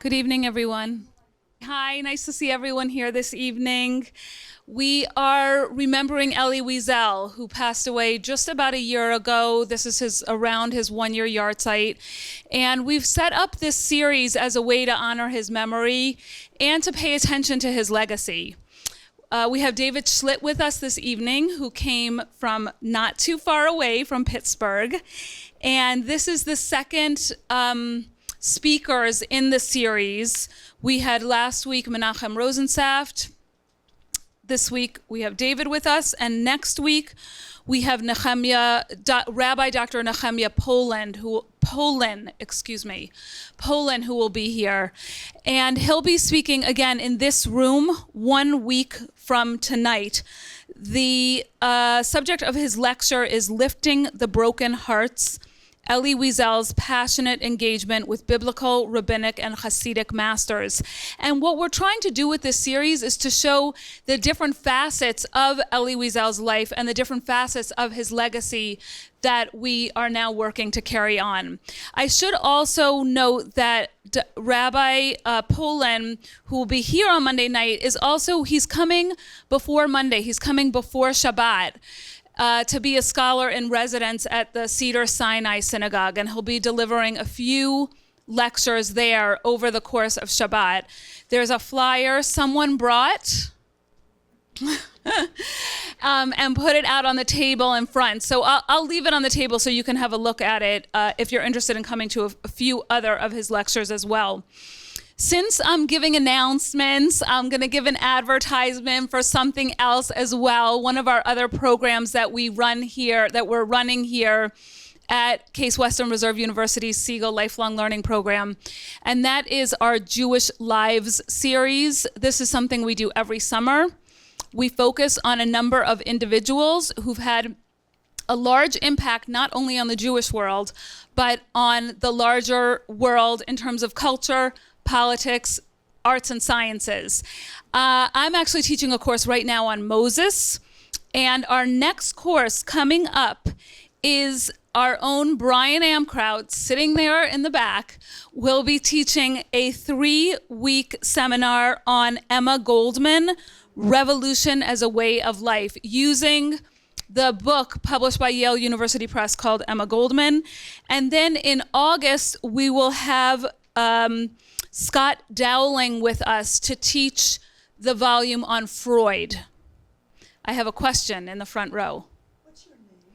Good evening, everyone. Hi, nice to see everyone here this evening. We are remembering Elie Wiesel, who passed away just about a year ago. This is around his one-year yahrzeit. And we've set up this series as a way to honor his memory and to pay attention to his legacy. We have David Schlitt with us this evening, who came from not too far away from Pittsburgh. And this is the second speakers in the series. We had last week Menachem Rosensaft. This week we have David with us, and next week we have Rabbi Dr. Nehemiah Poland, who will be here. And he'll be speaking again in this room 1 week from tonight. The subject of his lecture is Lifting the Broken Hearts, Elie Wiesel's passionate engagement with biblical, rabbinic, and Hasidic masters. And what we're trying to do with this series is to show the different facets of Elie Wiesel's life and the different facets of his legacy that we are now working to carry on. I should also note that Rabbi Poland, who will be here on Monday night, he's coming before Monday. He's coming before Shabbat. To be a scholar in residence at the Cedar Sinai Synagogue, and he'll be delivering a few lectures there over the course of Shabbat. There's a flyer someone brought and put it out on the table in front. So I'll leave it on the table so you can have a look at it if you're interested in coming to a few other of his lectures as well. Since I'm giving announcements, I'm going to give an advertisement for something else as well. One of our other programs that we're running here at Case Western Reserve University's Siegel Lifelong Learning Program. And that is our Jewish Lives series. This is something we do every summer. We focus on a number of individuals who've had a large impact not only on the Jewish world, but on the larger world in terms of culture, politics, arts, and sciences. I'm actually teaching a course right now on Moses, and our next course coming up is our own Brian Amkraut, sitting there in the back, will be teaching a 3-week seminar on Emma Goldman, Revolution as a Way of Life, using the book published by Yale University Press called Emma Goldman. And then in August, we will have Scott Dowling with us to teach the volume on Freud. I have a question in the front row. What's your name?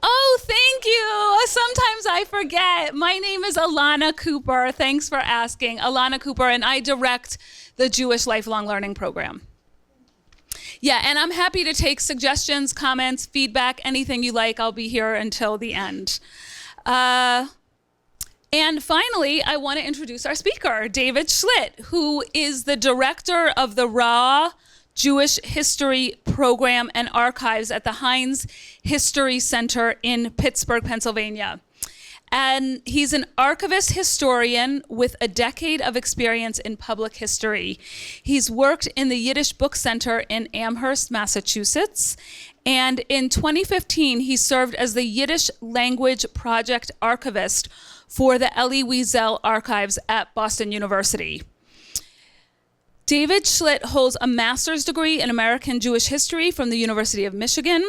Oh, thank you. Sometimes I forget. My name is Alana Cooper. Thanks for asking. Alana Cooper, and I direct the Jewish Lifelong Learning Program. Yeah, and I'm happy to take suggestions, comments, feedback, anything you like. I'll be here until the end. And finally, I want to introduce our speaker, David Schlitt, who is the director of the Rauh Jewish History Program and Archives at the Heinz History Center in Pittsburgh, Pennsylvania. And he's an archivist historian with a decade of experience in public history. He's worked in the Yiddish Book Center in Amherst, Massachusetts. And in 2015, he served as the Yiddish-language project archivist for the Elie Wiesel archives at Boston University. David Schlitt holds a master's degree in American Jewish history from the University of Michigan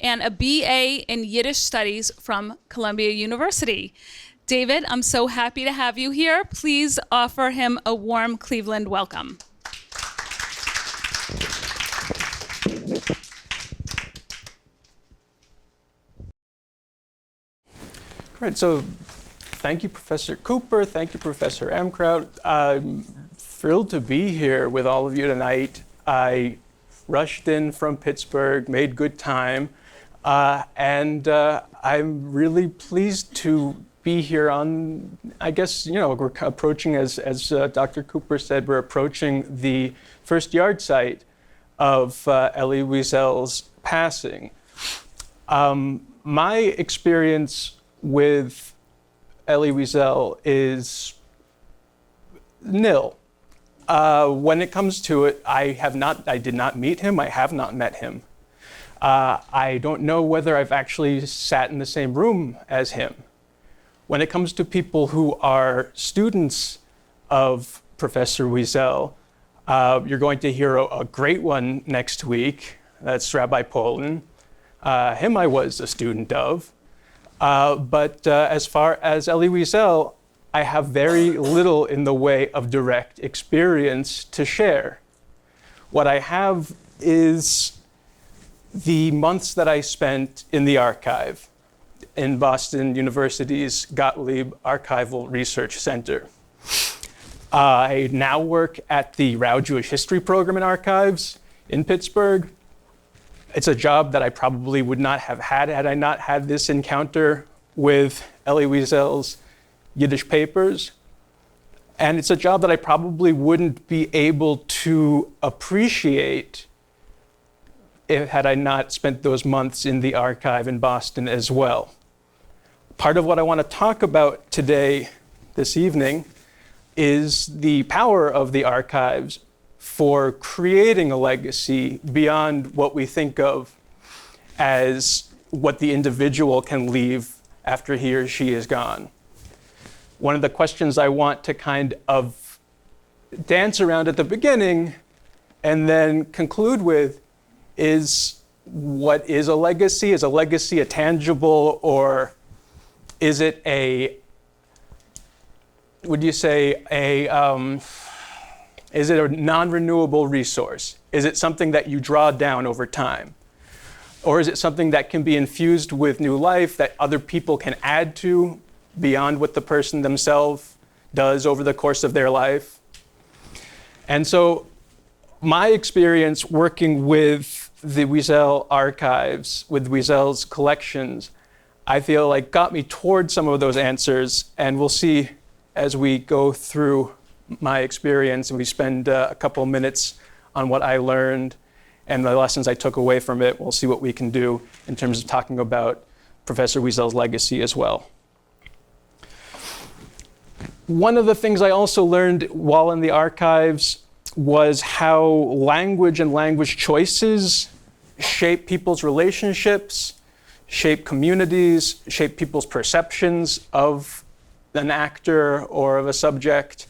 and a BA in Yiddish studies from Columbia University. David, I'm so happy to have you here. Please offer him a warm Cleveland welcome. Great, so thank you, Professor Cooper. Thank you, Professor Amkraut. I'm thrilled to be here with all of you tonight. I rushed in from Pittsburgh, made good time, and I'm really pleased to be here on, I guess, we're approaching, as Dr. Cooper said, we're approaching the first yahrzeit of Elie Wiesel's passing. My experience with Elie Wiesel is nil. When it comes to it, I did not meet him. I have not met him. I don't know whether I've actually sat in the same room as him. When it comes to people who are students of Professor Wiesel. You're going to hear a great one next week. That's Rabbi Poland. Him I was a student of. But as far as Elie Wiesel, I have very little in the way of direct experience to share. What I have is the months that I spent in the archive in Boston University's Gottlieb Archival Research Center. I now work at the Rauh Jewish History Program in Archives in Pittsburgh. It's a job that I probably would not have had I not had this encounter with Elie Wiesel's Yiddish papers. And it's a job that I probably wouldn't be able to appreciate had I not spent those months in the archive in Boston as well. Part of what I want to talk about today, this evening, is the power of the archives for creating a legacy beyond what we think of as what the individual can leave after he or she is gone. One of the questions I want to kind of dance around at the beginning and then conclude with is, what is a legacy? Is a legacy a tangible, or is it is it a non-renewable resource? Is it something that you draw down over time? Or is it something that can be infused with new life that other people can add to beyond what the person themselves does over the course of their life? And so my experience working with the Wiesel archives, with Wiesel's collections, I feel like got me toward some of those answers, and we'll see as we go through my experience and we spend a couple of minutes on what I learned and the lessons I took away from it. We'll see what we can do in terms of talking about Professor Wiesel's legacy as well. One of the things I also learned while in the archives was how language and language choices shape people's relationships, shape communities, shape people's perceptions of an actor or of a subject.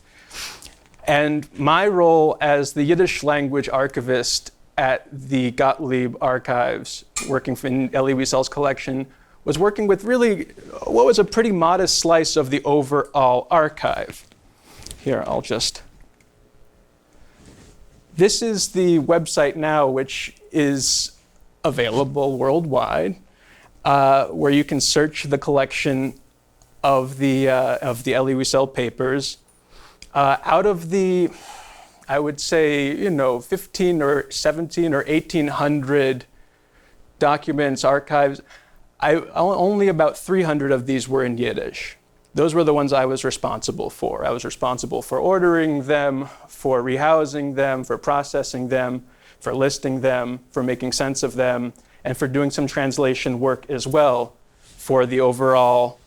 And my role as the Yiddish-language archivist at the Gottlieb Archives, working in Elie Wiesel's collection, was working with really what was a pretty modest slice of the overall archive. Here, This is the website now, which is available worldwide, where you can search the collection of the Elie Wiesel papers. Out of the, I would say, 15 or 17 or 1,800 documents, archives, only about 300 of these were in Yiddish. Those were the ones I was responsible for. I was responsible for ordering them, for rehousing them, for processing them, for listing them, for making sense of them, and for doing some translation work as well for the overall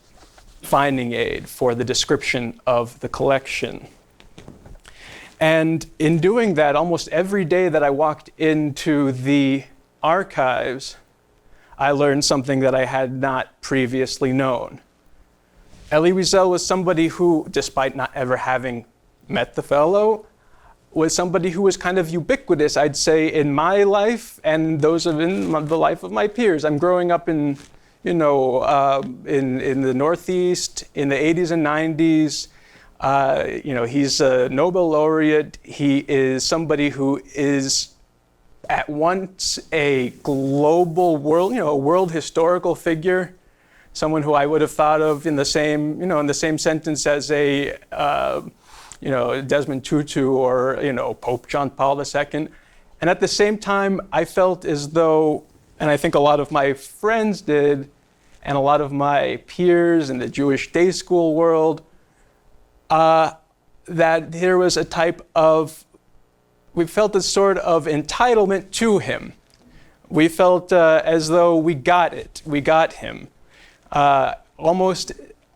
finding aid, for the description of the collection. And in doing that, almost every day that I walked into the archives, I learned something that I had not previously known. Elie Wiesel was somebody who, despite not ever having met the fellow, was somebody who was kind of ubiquitous, I'd say, in my life and those in the life of my peers. I'm growing up in the Northeast in the 80s and 90s. He's a Nobel laureate. He is somebody who is at once a global world historical figure, someone who I would have thought of in the same sentence as a Desmond Tutu or Pope John Paul II. And at the same time, I felt as though, and I think a lot of my friends did, and a lot of my peers in the Jewish day school world, that there was a type of, we felt a sort of entitlement to him. We felt as though we got it, we got him. Almost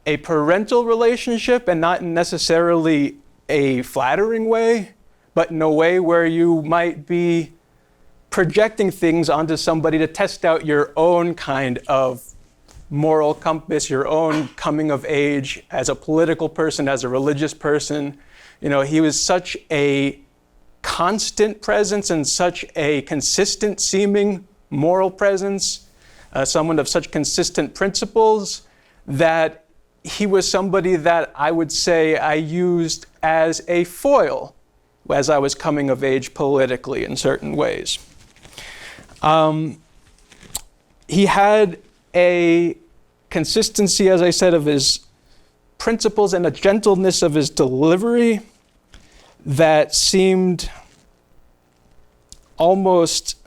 a parental relationship, and not necessarily a flattering way, but in a way where you might be projecting things onto somebody to test out your own kind of moral compass, your own coming of age as a political person, as a religious person, He was such a constant presence and such a consistent seeming moral presence, someone of such consistent principles, that he was somebody that I would say I used as a foil as I was coming of age politically in certain ways. He had a consistency, as I said, of his principles and a gentleness of his delivery that seemed almost,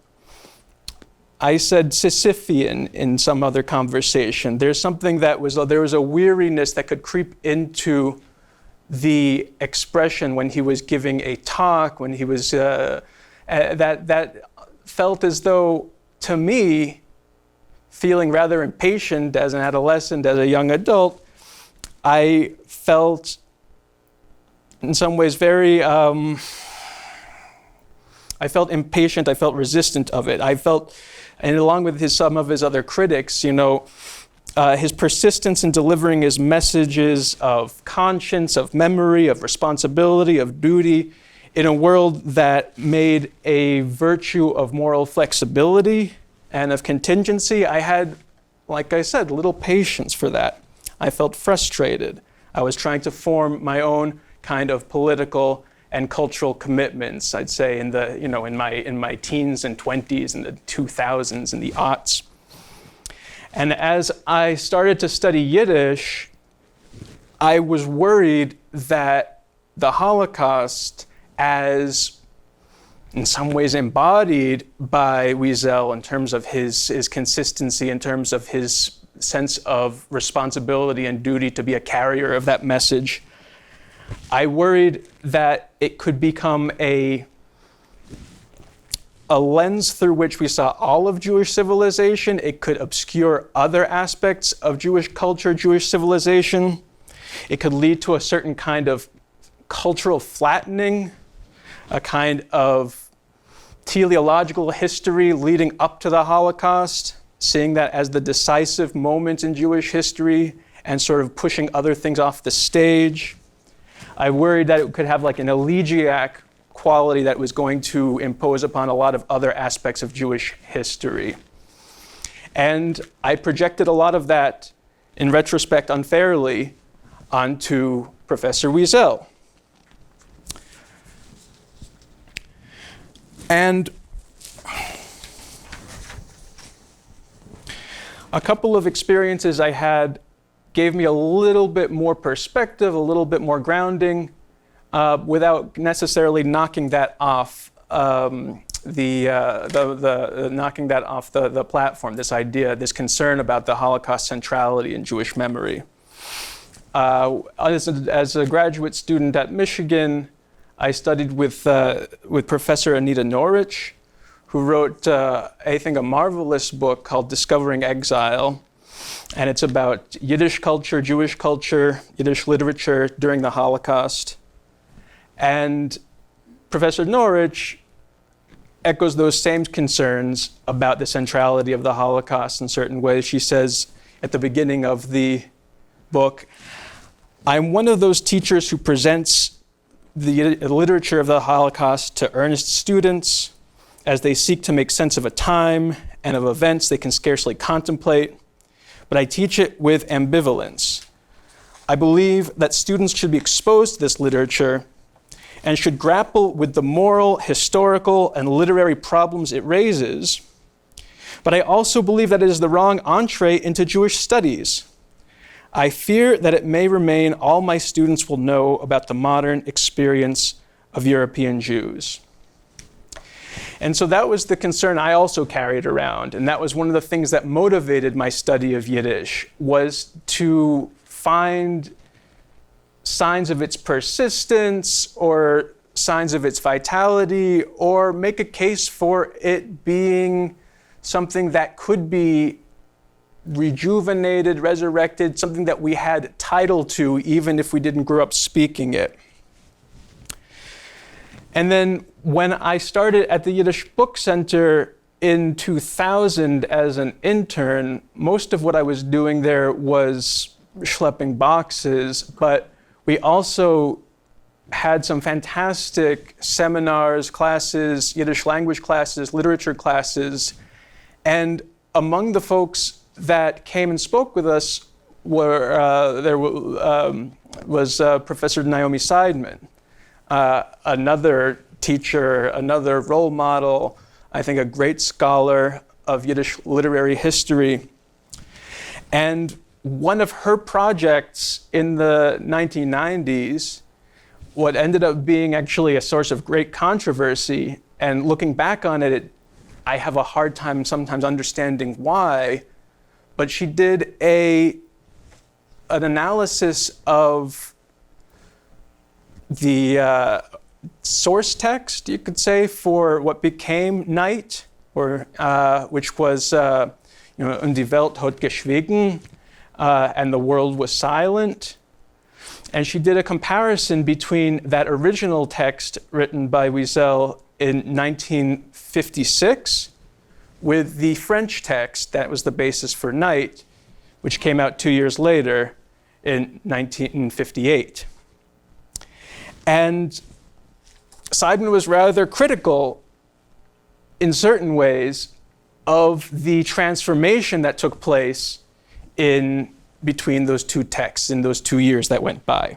I said, Sisyphean in some other conversation. There's something there was a weariness that could creep into the expression when he was giving a talk, when he was, that felt as though, to me, feeling rather impatient as an adolescent, as a young adult, I felt in some ways I felt impatient, I felt resistant of it. I felt, and along with some of his other critics, his persistence in delivering his messages of conscience, of memory, of responsibility, of duty, in a world that made a virtue of moral flexibility and of contingency, I had, like I said, little patience for that. I felt frustrated. I was trying to form my own kind of political and cultural commitments, I'd say, in my teens and 20s, in the 2000s, and the aughts. And as I started to study Yiddish, I was worried that the Holocaust, as in some ways embodied by Wiesel in terms of his consistency, in terms of his sense of responsibility and duty to be a carrier of that message, I worried that it could become a lens through which we saw all of Jewish civilization. It could obscure other aspects of Jewish culture, Jewish civilization. It could lead to a certain kind of cultural flattening, a kind of teleological history leading up to the Holocaust, seeing that as the decisive moment in Jewish history and sort of pushing other things off the stage. I worried that it could have like an elegiac quality that was going to impose upon a lot of other aspects of Jewish history. And I projected a lot of that, in retrospect unfairly, onto Professor Wiesel. And a couple of experiences I had gave me a little bit more perspective, a little bit more grounding, without necessarily knocking that off knocking that off the platform. This idea, this concern about the Holocaust centrality in Jewish memory. As a graduate student at Michigan, I studied with Professor Anita Norwich, who wrote, I think, a marvelous book called Discovering Exile. And it's about Yiddish culture, Yiddish literature during the Holocaust. And Professor Norwich echoes those same concerns about the centrality of the Holocaust in certain ways. She says at the beginning of the book, "I'm one of those teachers who presents the literature of the Holocaust to earnest students as they seek to make sense of a time and of events they can scarcely contemplate. But I teach it with ambivalence. I believe that students should be exposed to this literature and should grapple with the moral, historical, and literary problems it raises. But I also believe that it is the wrong entree into Jewish studies. I fear that it may remain all my students will know about the modern experience of European Jews." And so that was the concern I also carried around. And that was one of the things that motivated my study of Yiddish, was to find signs of its persistence or signs of its vitality, or make a case for it being something that could be rejuvenated, resurrected, something that we had title to even if we didn't grow up speaking it. And then when I started at the Yiddish Book Center in 2000 as an intern, most of what I was doing there was schlepping boxes, but we also had some fantastic seminars, classes, Yiddish language classes, literature classes. And among the folks that came and spoke with us was Professor Naomi Seidman, another teacher, another role model, I think a great scholar of Yiddish literary history. And one of her projects in the 1990s, what ended up being actually a source of great controversy, and looking back on it, I have a hard time sometimes understanding why, but she did an analysis of the source text, you could say, for what became Night, or which was Und die Welt hat geschwiegen, and the world was silent. And she did a comparison between that original text written by Wiesel in 1956 with the French text that was the basis for Night, which came out 2 years later in 1958. And Seidman was rather critical in certain ways of the transformation that took place in between those two texts in those 2 years that went by.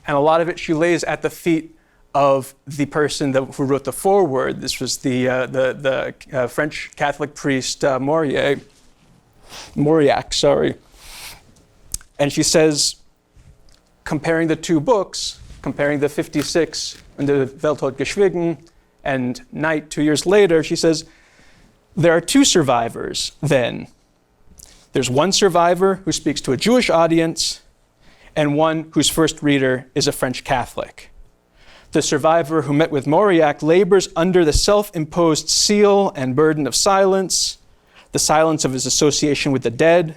And a lot of it she lays at the feet of the person who wrote the foreword. This was the French Catholic priest Mauriac. And she says, comparing the two books, comparing the 56 and the Welt hat geschwiegen and Night 2 years later, she says, there are two survivors then. There's one survivor who speaks to a Jewish audience and one whose first reader is a French Catholic. The survivor who met with Mauriac labors under the self-imposed seal and burden of silence, the silence of his association with the dead.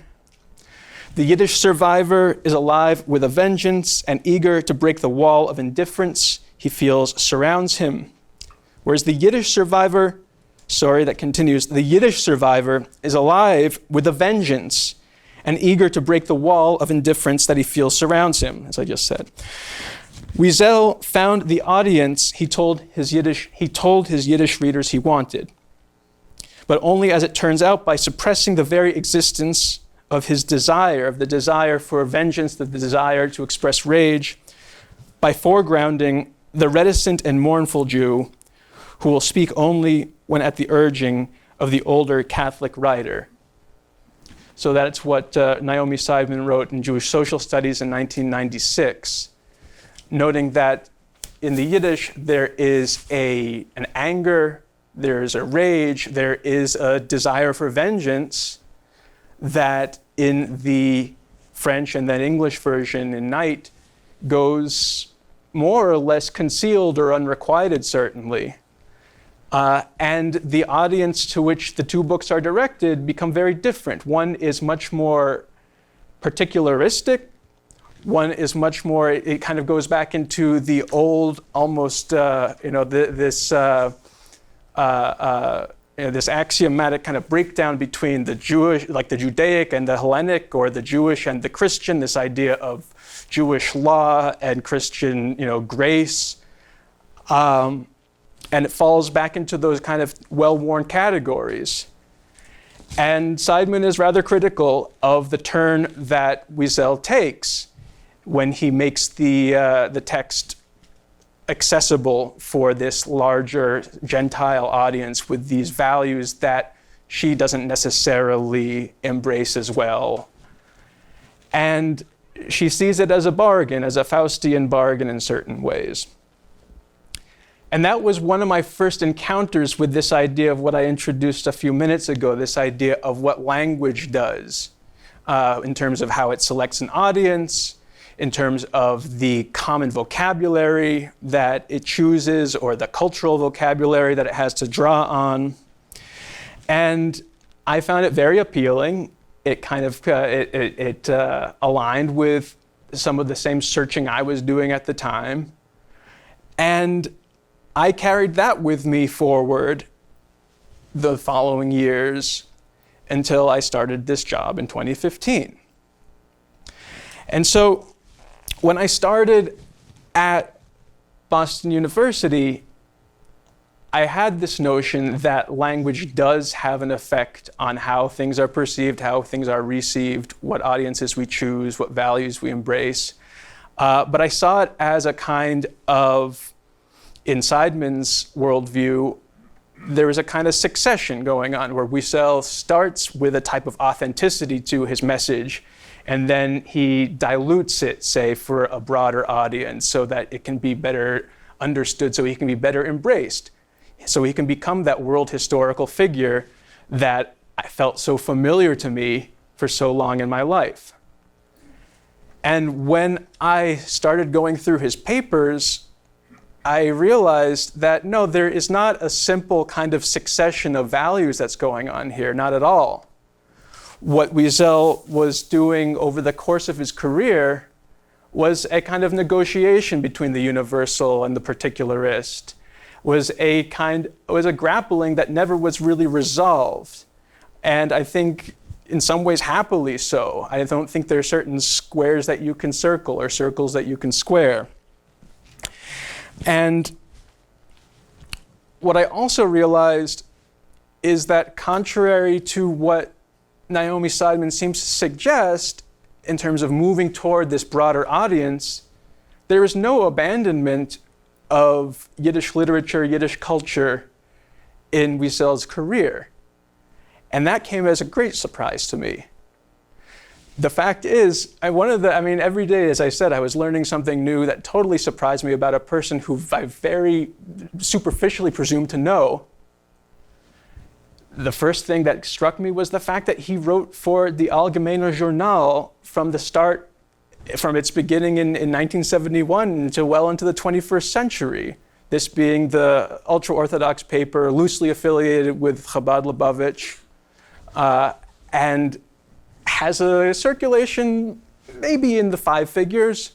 The Yiddish survivor is alive with a vengeance and eager to break the wall of indifference he feels surrounds him. Whereas the Yiddish survivor the Yiddish survivor is alive with a vengeance and eager to break the wall of indifference that he feels surrounds him, as I just said. Wiesel found the audience he told his Yiddish readers he wanted, but only, as it turns out, by suppressing the very existence of his desire, of the desire for vengeance, the desire to express rage, by foregrounding the reticent and mournful Jew who will speak only when at the urging of the older Catholic writer. So that's what Naomi Seidman wrote in Jewish Social Studies in 1996, noting that in the Yiddish there is an anger, there is a rage, there is a desire for vengeance that in the French and then English version in Night goes more or less concealed or unrequited, certainly. And the audience to which the two books are directed become very different. One is much more particularistic. One is much more, it kind of goes back into the old, almost, this axiomatic kind of breakdown between the Jewish, like the Judaic and the Hellenic, or the Jewish and the Christian, this idea of Jewish law and Christian, grace. And it falls back into those kind of well-worn categories. And Seidman is rather critical of the turn that Wiesel takes when he makes the text accessible for this larger Gentile audience with these values that she doesn't necessarily embrace as well. And she sees it as a bargain, as a Faustian bargain in certain ways. And that was one of my first encounters with this idea of what I introduced a few minutes ago, this idea of what language does in terms of how it selects an audience, in terms of the common vocabulary that it chooses or the cultural vocabulary that it has to draw on. And I found it very appealing. It kind of aligned with some of the same searching I was doing at the time. And I carried that with me forward the following years until I started this job in 2015. And so when I started at Boston University, I had this notion that language does have an effect on how things are perceived, how things are received, what audiences we choose, what values we embrace. But I saw it as a kind of, in Seidman's worldview, there is a kind of succession going on where Wiesel starts with a type of authenticity to his message, and then he dilutes it, say, for a broader audience so that it can be better understood, so he can be better embraced, so he can become that world historical figure that I felt so familiar to me for so long in my life. And when I started going through his papers, I realized that no, there is not a simple kind of succession of values that's going on here, not at all. What Wiesel was doing over the course of his career was a kind of negotiation between the universal and the particularist, was a grappling that never was really resolved. And I think in some ways happily so. I don't think there are certain squares that you can circle or circles that you can square. And what I also realized is that contrary to what Naomi Seidman seems to suggest in terms of moving toward this broader audience, there is no abandonment of Yiddish literature, Yiddish culture in Wiesel's career. And that came as a great surprise to me. The fact is, every day, as I said, I was learning something new that totally surprised me about a person who I very superficially presumed to know. The first thing that struck me was the fact that he wrote for the Allgemeine Journal from the start, from its beginning in 1971 to well into the 21st century. This being the ultra-Orthodox paper loosely affiliated with Chabad Lubavitch, and has a circulation maybe in the 5 figures.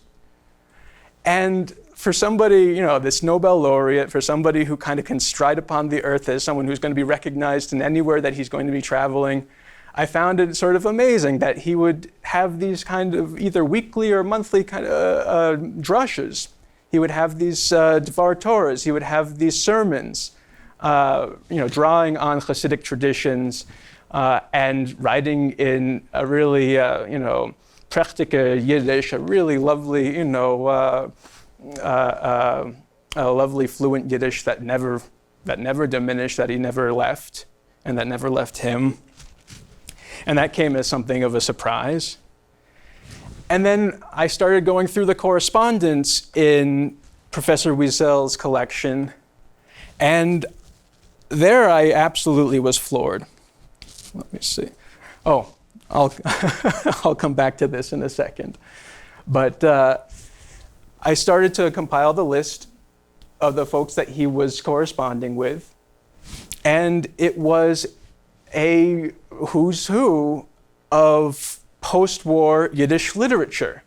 And for somebody, this Nobel laureate, for somebody who kind of can stride upon the earth as someone who's going to be recognized in anywhere that he's going to be traveling, I found it sort of amazing that he would have these kind of either weekly or monthly kind of drushes. He would have these Dvar Torahs, he would have these sermons, drawing on Hasidic traditions, and writing in a really, prachtige Yiddish, a really lovely, a lovely fluent Yiddish that never diminished, that he never left, and that never left him. And that came as something of a surprise. And then I started going through the correspondence in Professor Wiesel's collection, and there I absolutely was floored. Let me see. Oh, I'll come back to this in a second. But I started to compile the list of the folks that he was corresponding with, and it was a who's who of post-war Yiddish literature.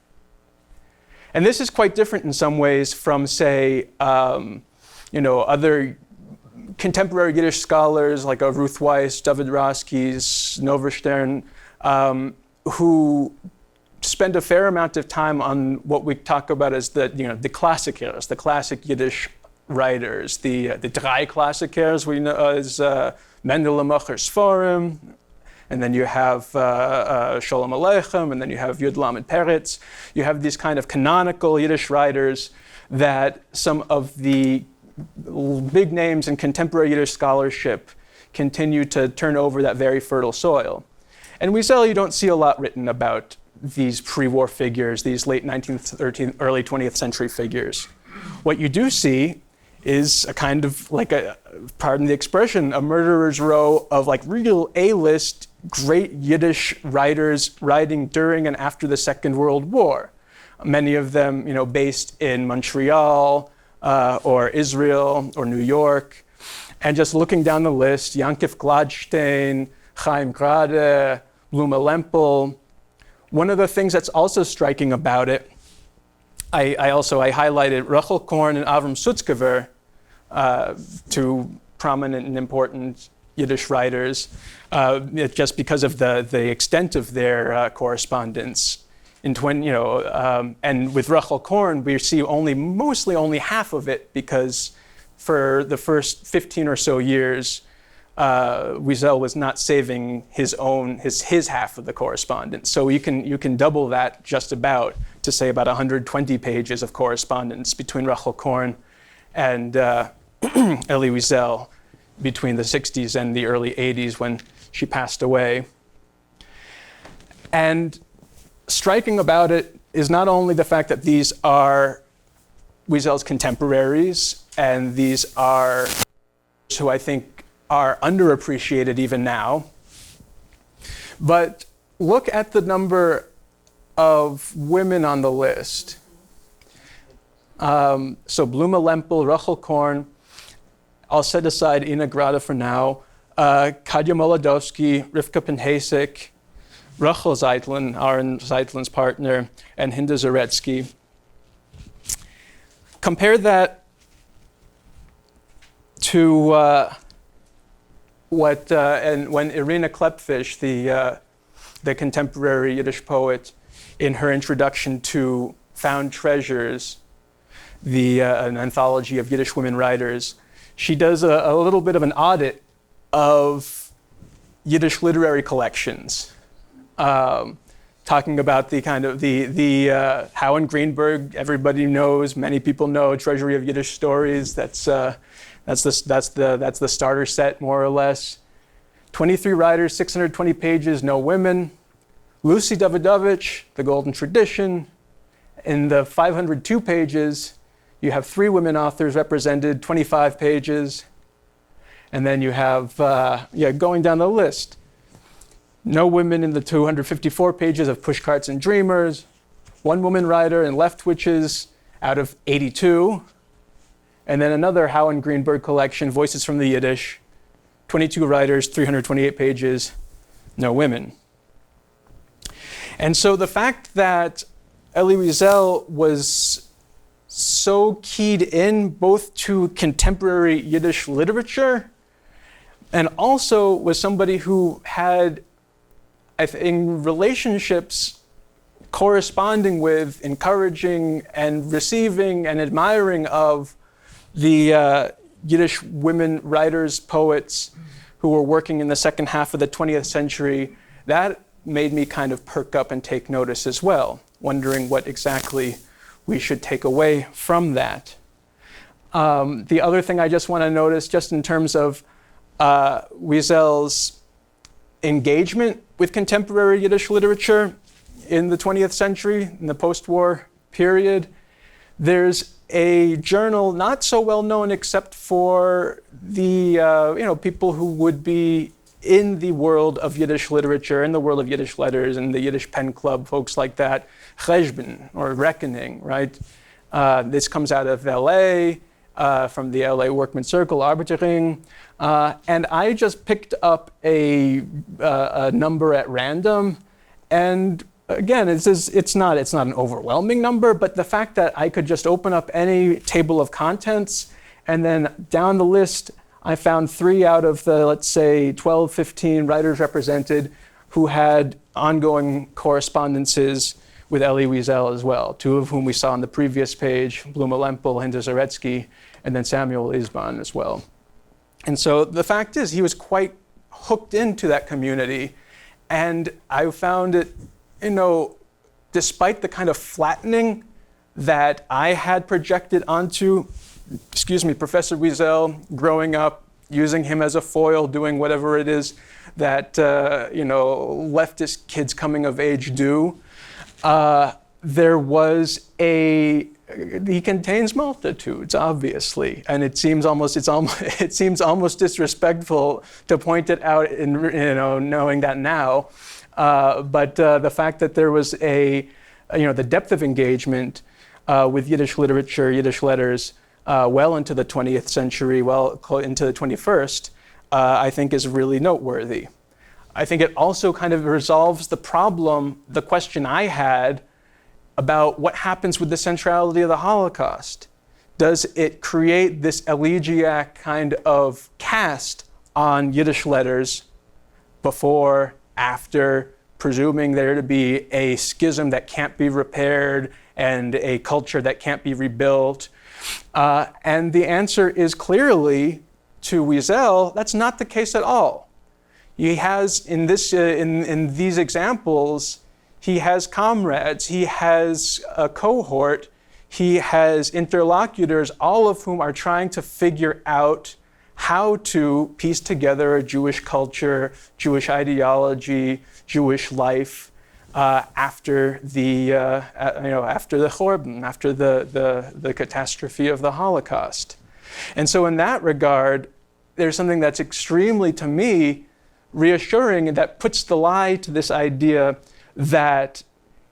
And this is quite different in some ways from, say, other contemporary Yiddish scholars like Ruth Weiss, David Roskis, Noverstern, who spend a fair amount of time on what we talk about as the klassikers, the classic Yiddish writers, the drei klassikers we know as Mendele Mocher Sforim, and then you have Sholem Aleichem, and then you have Yud Lamed Peretz. You have these kind of canonical Yiddish writers that some of the big names in contemporary Yiddish scholarship continue to turn over that very fertile soil. And Wiesel, you don't see a lot written about these pre-war figures, these late 19th, 13th, early 20th century figures. What you do see is a kind of like pardon the expression, a murderer's row of like real A-list great Yiddish writers writing during and after the Second World War. Many of them, based in Montreal, or Israel, or New York. And just looking down the list, Yankif Gladstein, Chaim Grade, Bluma Lempel. One of the things that's also striking about it, I highlighted Rachel Korn and Avram Sutzkever, two prominent and important Yiddish writers, just because of the extent of their correspondence. in 20, and with Rachel Korn, we see mostly only half of it, because for the first 15 or so years, Wiesel was not saving his half of the correspondence. So you can double that just about to say about 120 pages of correspondence between Rachel Korn and Elie Wiesel between the 60s and the early 80s when she passed away. And striking about it is not only the fact that these are Wiesel's contemporaries, and these are who I think are underappreciated even now, but look at the number of women on the list. So Bluma Lempel, Rachel Korn, I'll set aside Ina Grada for now, Kadja Molodowski, Rivka Penhasek, Rachel Zeitlin, Aaron Zeitlin's partner, and Hinda Zaretsky. Compare that to when Irina Klepfish, the contemporary Yiddish poet, in her introduction to Found Treasures, an anthology of Yiddish women writers, she does a little bit of an audit of Yiddish literary collections, talking about the kind of the Howen Greenberg, everybody knows, many people know, Treasury of Yiddish Stories. That's the starter set, more or less. 23 writers, 620 pages, no women. Lucy Davidovich, The Golden Tradition. In the 502 pages, you have 3 women authors represented, 25 pages. And then you have, going down the list. No women in the 254 pages of Pushcarts and Dreamers. 1 woman writer in Left Witches out of 82. And then another Howen Greenberg collection, Voices from the Yiddish. 22 writers, 328 pages, no women. And so the fact that Elie Wiesel was so keyed in both to contemporary Yiddish literature and also was somebody who had, in relationships corresponding with, encouraging, and receiving and admiring of the Yiddish women writers, poets who were working in the second half of the 20th century, that made me kind of perk up and take notice as well, wondering what exactly we should take away from that. The other thing I just want to notice, just in terms of Wiesel's engagement with contemporary Yiddish literature in the 20th century, in the post-war period, there's a journal not so well known except for the people who would be in the world of Yiddish literature, in the world of Yiddish letters, and the Yiddish Pen Club, folks like that, Cheshbon, or Reckoning, right? This comes out of LA, from the LA Workman Circle, Arbitering, and I just picked up a number at random, and again, it's not an overwhelming number, but the fact that I could just open up any table of contents, and then down the list, I found 3 out of the, let's say, 12, 15 writers represented who had ongoing correspondences with Elie Wiesel as well, 2 of whom we saw on the previous page, Bluma Lempel, Hinda Zaretsky, and then Samuel Isban as well. And so the fact is, he was quite hooked into that community, and I found it, despite the kind of flattening that I had projected onto, Professor Wiesel, growing up, using him as a foil, doing whatever it is that, leftist kids coming of age do, he contains multitudes, obviously, and it seems almost disrespectful to point it out in knowing that now. But the fact that there was the depth of engagement with Yiddish literature, Yiddish letters, well into the 20th century, well into the 21st, I think is really noteworthy. I think it also kind of resolves the question I had about what happens with the centrality of the Holocaust. Does it create this elegiac kind of cast on Yiddish letters before, after, presuming there to be a schism that can't be repaired and a culture that can't be rebuilt. And the answer is clearly, to Wiesel, that's not the case at all. He has, in these examples, he has comrades, he has a cohort, he has interlocutors, all of whom are trying to figure out how to piece together a Jewish culture, Jewish ideology, Jewish life after the Chorban, after the catastrophe of the Holocaust. And so in that regard, there's something that's extremely, to me, reassuring and that puts the lie to this idea that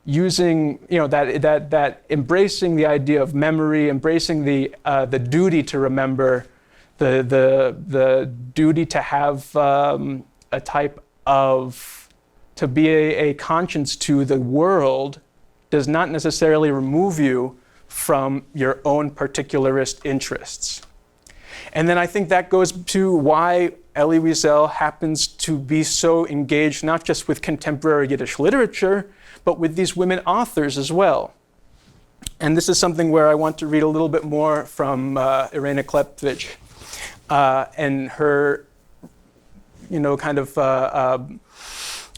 using, that embracing the idea of memory, embracing the duty to remember, the duty to have a type of, to be a conscience to the world does not necessarily remove you from your own particularist interests. And then I think that goes to why Elie Wiesel happens to be so engaged, not just with contemporary Yiddish literature, but with these women authors as well. And this is something where I want to read a little bit more from Irena Kleptevich and her,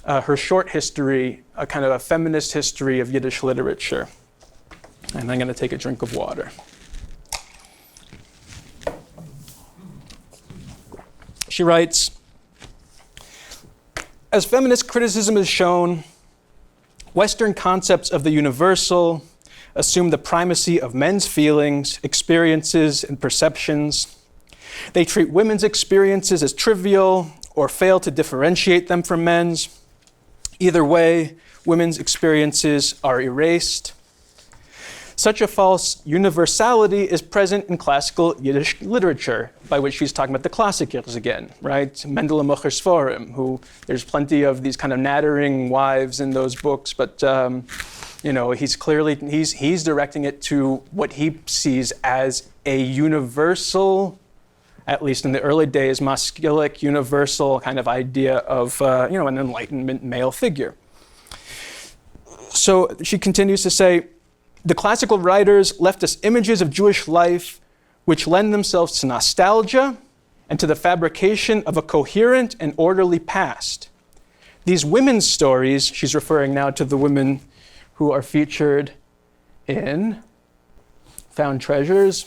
her short history, a kind of a feminist history of Yiddish literature. And I'm going to take a drink of water. She writes, as feminist criticism is shown, Western concepts of the universal assume the primacy of men's feelings, experiences, and perceptions. They treat women's experiences as trivial or fail to differentiate them from men's. Either way, women's experiences are erased. Such a false universality is present in classical Yiddish literature, by which she's talking about the Klassikers again, right? Mendel and Mocher Sforim, who there's plenty of these kind of nattering wives in those books, but he's clearly, he's directing it to what he sees as a universal, at least in the early days, masculine, universal kind of idea of an Enlightenment male figure. So she continues to say, the classical writers left us images of Jewish life which lend themselves to nostalgia and to the fabrication of a coherent and orderly past. These women's stories, she's referring now to the women who are featured in Found Treasures,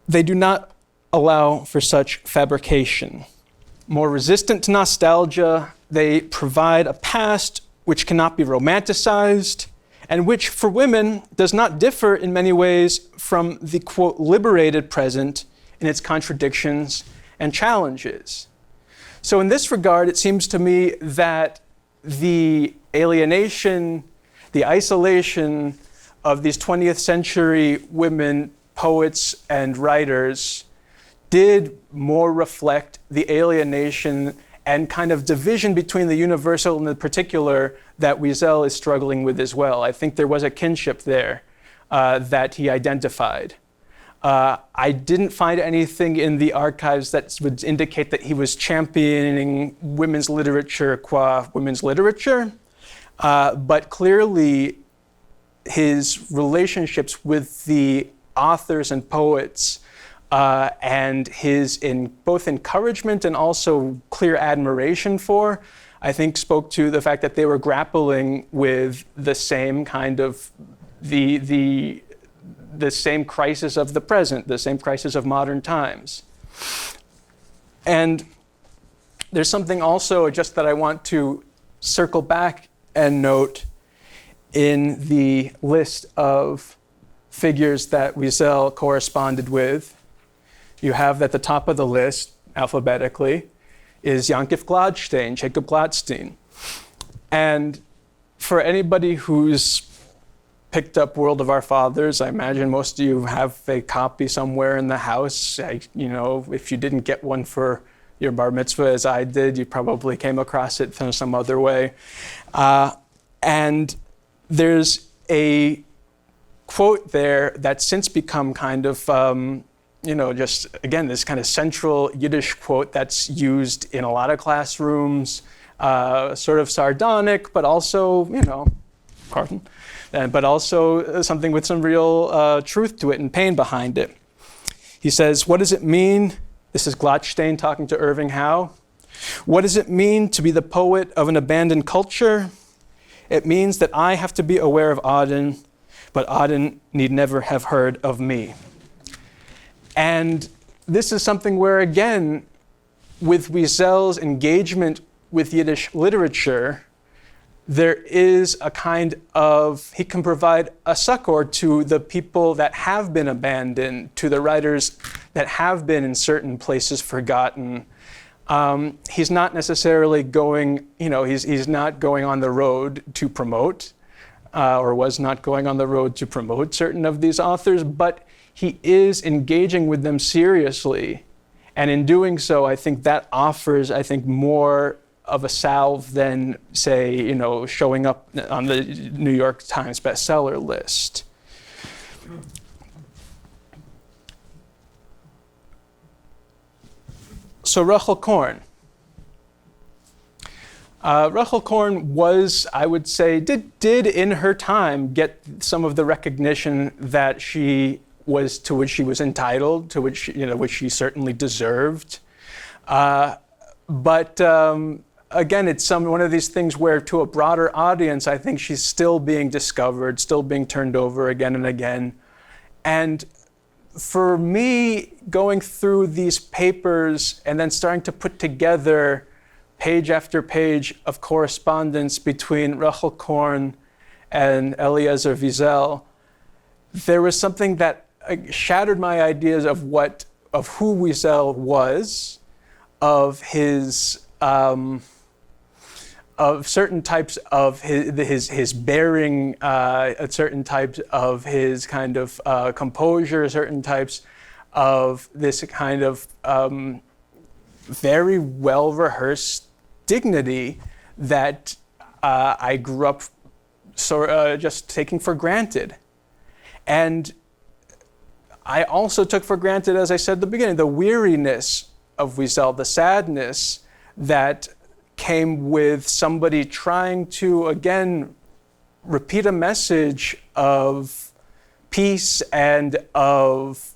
they do not allow for such fabrication. More resistant to nostalgia, they provide a past which cannot be romanticized, and which, for women, does not differ in many ways from the, quote, liberated present in its contradictions and challenges. So in this regard, it seems to me that the alienation, the isolation of these 20th century women poets and writers did more reflect the alienation and kind of division between the universal and the particular that Wiesel is struggling with as well. I think there was a kinship there that he identified. I didn't find anything in the archives that would indicate that he was championing women's literature qua women's literature, but clearly his relationships with the authors and poets and his both encouragement and also clear admiration for, I think spoke to the fact that they were grappling with the same kind of the same crisis of the present, the same crisis of modern times. And there's something also just that I want to circle back and note in the list of figures that Wiesel corresponded with. You have at the top of the list, alphabetically, is Yankov Gladstein, Jacob Gladstein. And for anybody who's picked up World of Our Fathers, I imagine most of you have a copy somewhere in the house. If you didn't get one for your bar mitzvah as I did, you probably came across it from some other way. And there's a quote there that's since become kind of just again, this kind of central Yiddish quote that's used in a lot of classrooms, sort of sardonic, but also, but also something with some real truth to it and pain behind it. He says, what does it mean? This is Glattstein talking to Irving Howe. What does it mean to be the poet of an abandoned culture? It means that I have to be aware of Auden, but Auden need never have heard of me. And this is something where, again, with Wiesel's engagement with Yiddish literature, there is a kind of, he can provide a succor to the people that have been abandoned, to the writers that have been in certain places forgotten. He's not necessarily going, he's not going on the road to promote, or was not going on the road to promote certain of these authors, but he is engaging with them seriously. And in doing so, I think that offers, more of a salve than, say, showing up on the New York Times bestseller list. So Rachel Korn. Rachel Korn was, I would say, did in her time get some of the recognition that to which she was entitled, to which she certainly deserved. But again, it's one of these things where, to a broader audience, I think she's still being discovered, still being turned over again and again. And for me, going through these papers and then starting to put together page after page of correspondence between Rachel Korn and Eliezer Wiesel, there was something that shattered my ideas of who Wiesel was, of his of certain types of his bearing, certain types of his kind of composure, certain types of this kind of very well-rehearsed dignity that I grew up just taking for granted. And I also took for granted, as I said at the beginning, the weariness of Wiesel, the sadness that came with somebody trying to, again, repeat a message of peace and of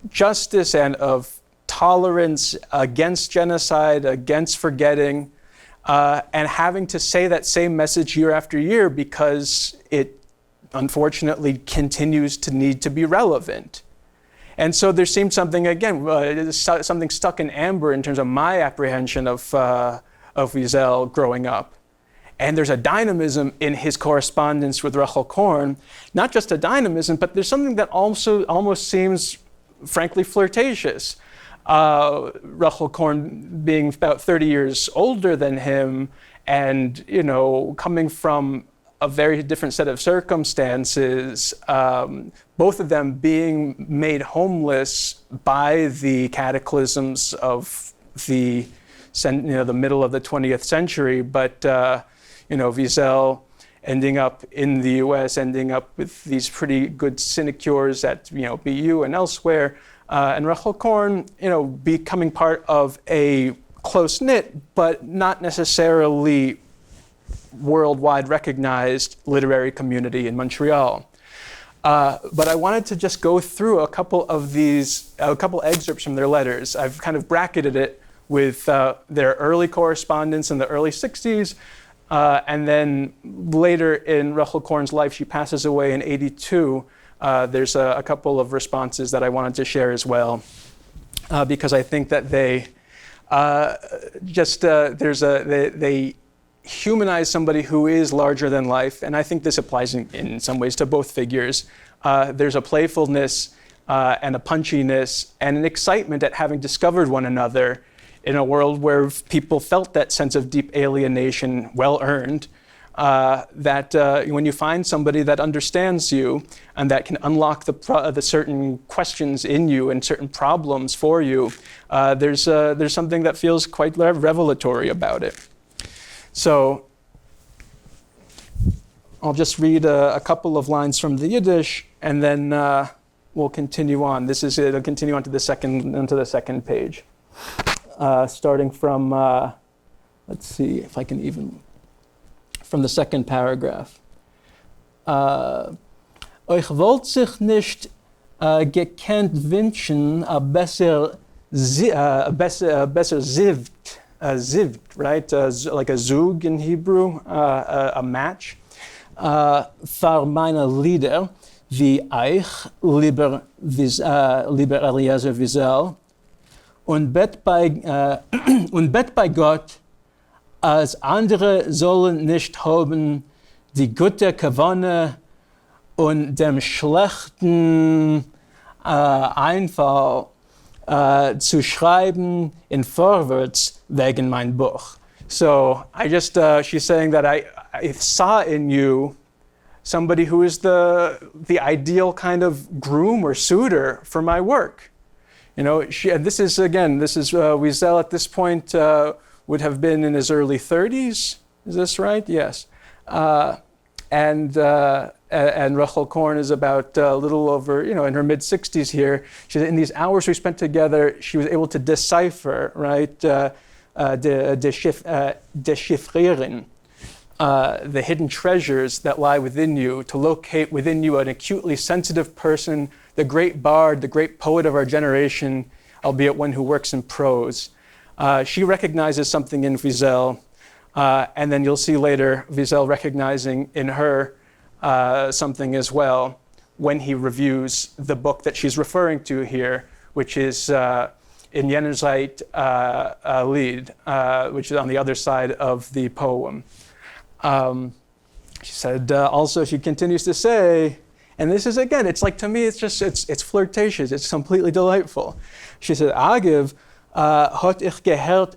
justice and of tolerance against genocide, against forgetting, and having to say that same message year after year because it unfortunately continues to need to be relevant. And so there seemed something, again, something stuck in amber in terms of my apprehension of Wiesel growing up. And there's a dynamism in his correspondence with Rachel Korn, not just a dynamism, but there's something that also almost seems, frankly, flirtatious. Rachel Korn being about 30 years older than him and, coming from a very different set of circumstances, both of them being made homeless by the cataclysms of the middle of the 20th century, but Wiesel ending up in the U.S., ending up with these pretty good sinecures at BU and elsewhere, and Rachel Korn becoming part of a close-knit but not necessarily worldwide recognized literary community in Montreal. But I wanted to just go through a couple excerpts from their letters. I've kind of bracketed it with their early correspondence in the early 60s, and then later in Rachel Korn's life, she passes away in 82. There's a couple of responses that I wanted to share as well, because I think that they they humanize somebody who is larger than life, and I think this applies in some ways to both figures. There's a playfulness and a punchiness and an excitement at having discovered one another in a world where people felt that sense of deep alienation, well-earned, that when you find somebody that understands you and that can unlock the certain questions in you and certain problems for you, there's something that feels quite revelatory about it. So I'll just read a couple of lines from the Yiddish, and then we'll continue on. It'll continue onto the second page. Starting from, let's see if I can even, from the second paragraph. Euch wollt sich nicht gekannt wünschen, a besser zivt, right? Like a zug in Hebrew, a match. Für meine Lieder, wie euch, lieber Eliezer Wiesel, und bet bei Gott, als andere sollen nicht haben die gute Kavane und dem schlechten Einfall zu schreiben in Vorwärts wegen mein Buch. So she's saying that I saw in you somebody who is the ideal kind of groom or suitor for my work. You know, this is Wiesel at this point would have been in his early 30s. Is this right? Yes. And Rachel Korn is about a little over, in her mid-60s here. She said in these hours we spent together, she was able to decipher, right, dechiffrieren, the hidden treasures that lie within you, to locate within you an acutely sensitive person, the great bard, the great poet of our generation, albeit one who works in prose. She recognizes something in Wiesel, and then you'll see later Wiesel recognizing in her something as well when he reviews the book that she's referring to here, which is in Jennerzeit Lied, which is on the other side of the poem. She said also, she continues to say, and this is again, it's like to me, it's flirtatious, it's completely delightful. She said, Agiv, hat ich gehört,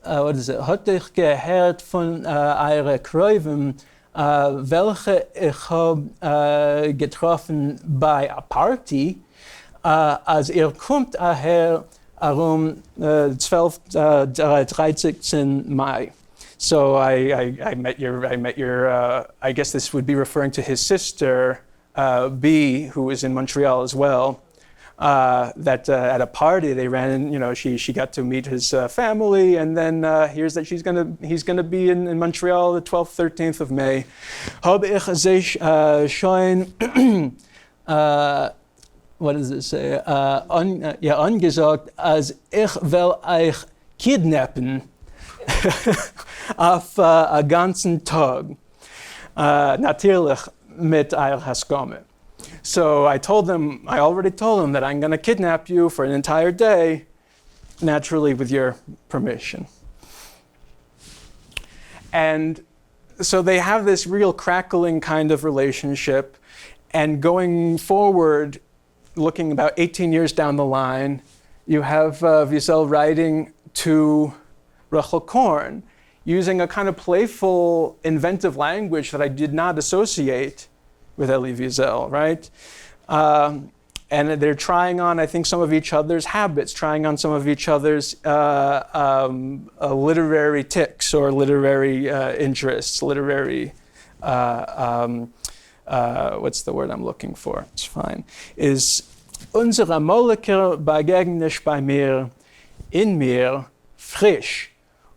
what is it? Hat ich gehört von eure Kräuven, welche ich habe getroffen bei a Party, als ihr kommt her 13. Mai. So I met your I guess this would be referring to his sister, B, who was in Montreal as well. That at a party they ran, she got to meet his family, and then hears that he's gonna be in Montreal the 12th, 13th of May. Habe ich sich schon, what does it say? Angesagt, als ich will euch kidnappen auf a ganzen Tag. Natürlich mit eurer Haskomme. So I already told them that I'm going to kidnap you for an entire day, naturally with your permission. And so they have this real crackling kind of relationship, and going forward, looking about 18 years down the line, you have Wiesel writing to Rachel Korn, using a kind of playful, inventive language that I did not associate with Elie Wiesel, right? And they're trying on, I think, some of each other's habits, trying on some of each other's literary tics or literary interests, literary, what's the word I'm looking for? It's fine. Is unsere Molekül begegnet bei mir, in mir, frisch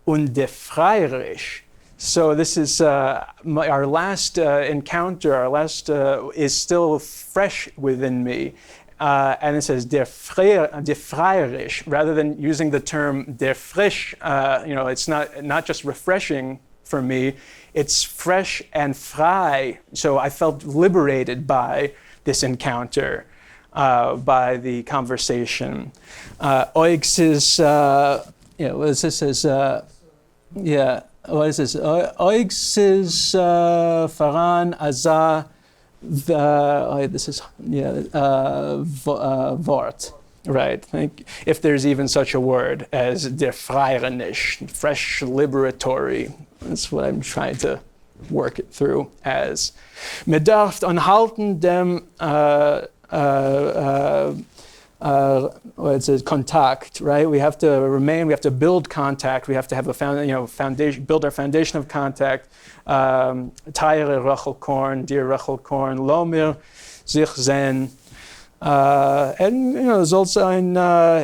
und befreierisch. So this is our last encounter, is still fresh within me. And it says der Freierisch, rather than using the term der frisch, it's not just refreshing for me, it's fresh and frei. So I felt liberated by this encounter, by the conversation. Oix is, what is this? What is this? Oix is Faran Azah. This is Wort, right? If there's even such a word as der Freiernisch, fresh, liberatory. That's what I'm trying to work it through as. Me darf anhalten dem what it says, contact, right? We have to remain, we have to build contact, we have to have a foundation, build our foundation of contact. Teire Rachel Korn, dear Rachel Korn, Lomir, sich sehen. And soll sein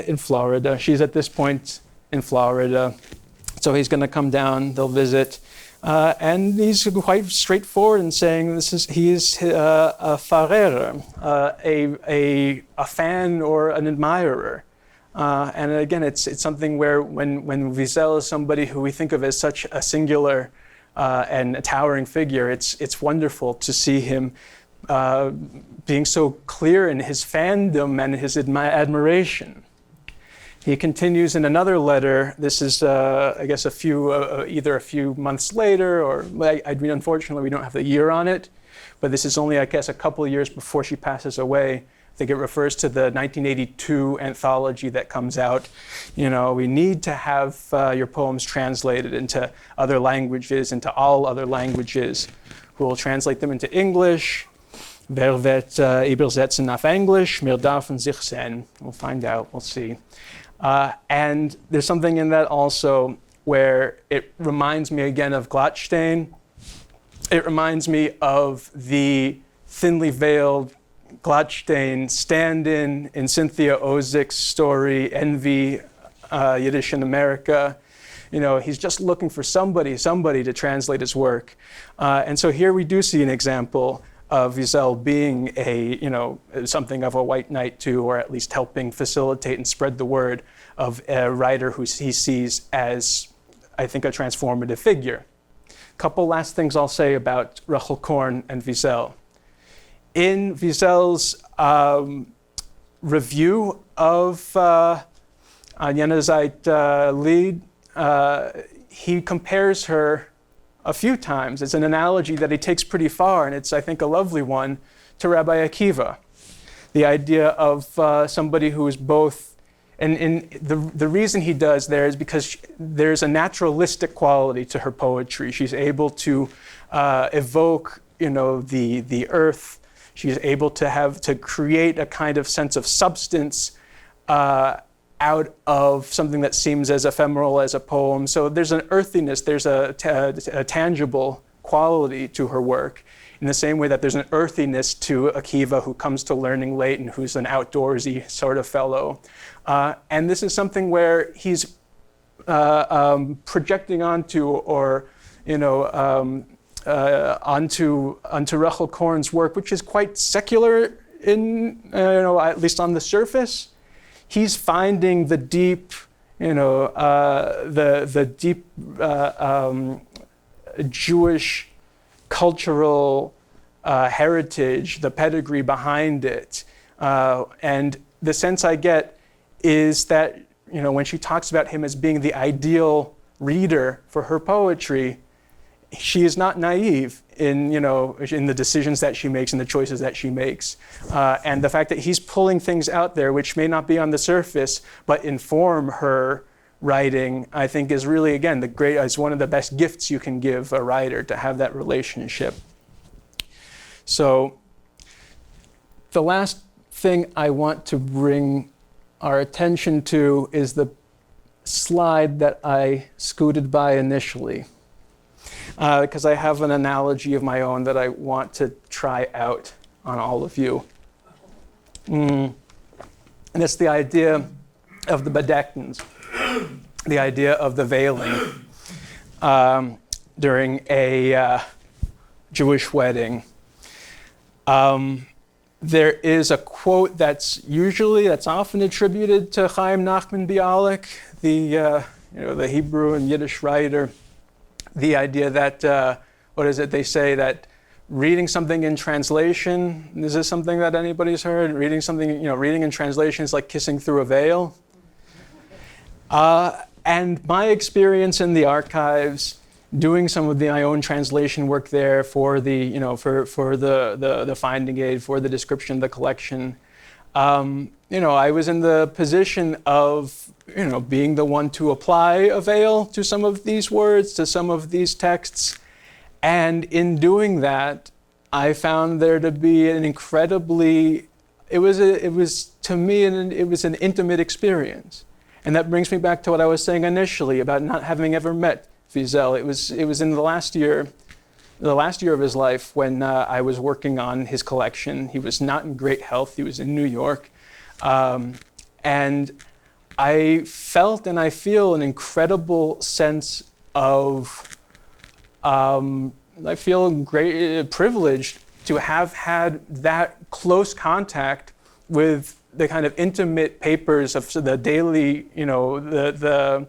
in Florida. She's at this point in Florida. So he's going to come down, they'll visit. And he's quite straightforward in saying he is a Verehrer, a fan or an admirer. And again, it's something where when Wiesel is somebody who we think of as such a singular and a towering figure, it's wonderful to see him being so clear in his fandom and his admiration. He continues in another letter. This is, I guess, either a few months later, or unfortunately we don't have the year on it, but this is only, I guess, a couple of years before she passes away. I think it refers to the 1982 anthology that comes out. We need to have your poems translated into other languages, into all other languages. We will translate them into English. Wer wird übersetzen auf Englisch? Wir dürfen sich sehen. We'll find out. We'll see. And there's something in that also where it reminds me again of Glattstein. It reminds me of the thinly veiled Glattstein stand-in Cynthia Ozick's story, Envy, Yiddish in America. He's just looking for somebody to translate his work. And so here we do see an example of Wiesel being something of a white knight too, or at least helping facilitate and spread the word of a writer who he sees as, I think, a transformative figure. Couple last things I'll say about Rachel Korn and Wiesel. In Wiesel's review of Jener Zeit Lied, he compares her a few times. It's an analogy that he takes pretty far, and it's, I think, a lovely one, to Rabbi Akiva. The idea of somebody who is both, and the reason he does there is because there's a naturalistic quality to her poetry. She's able to evoke, the earth. She's able to create a kind of sense of substance out of something that seems as ephemeral as a poem. So there's an earthiness, there's a tangible quality to her work, in the same way that there's an earthiness to Akiva, who comes to learning late and who's an outdoorsy sort of fellow. And this is something where he's projecting onto, or onto Rachel Korn's work, which is quite secular at least on the surface. He's finding the deep, the deep Jewish cultural heritage, the pedigree behind it. And the sense I get is that, when she talks about him as being the ideal reader for her poetry, she is not naive in the decisions that she makes and the choices that she makes. And the fact that he's pulling things out there which may not be on the surface but inform her writing, I think is really, again, it's one of the best gifts you can give a writer, to have that relationship. So the last thing I want to bring our attention to is the slide that I scooted by initially. Because I have an analogy of my own that I want to try out on all of you. And it's the idea of the bedeckens, the idea of the veiling during a Jewish wedding. There is a quote that's often attributed to Chaim Nachman Bialik, the Hebrew and Yiddish writer. The idea that, they say that reading something in translation, is this something that anybody's heard? Reading in translation is like kissing through a veil. And my experience in the archives, doing some of my own translation work there for the, for the finding aid, for the description of the collection, I was in the position of, being the one to apply a veil to some of these words, to some of these texts. And in doing that, I found there to be an incredibly, it was an intimate experience. And that brings me back to what I was saying initially about not having ever met Wiesel. It was in the last year, the last year of his life when I was working on his collection. He was not in great health. He was in New York. And I felt and I feel an incredible sense of, I feel great privileged to have had that close contact with the kind of intimate papers of the daily, the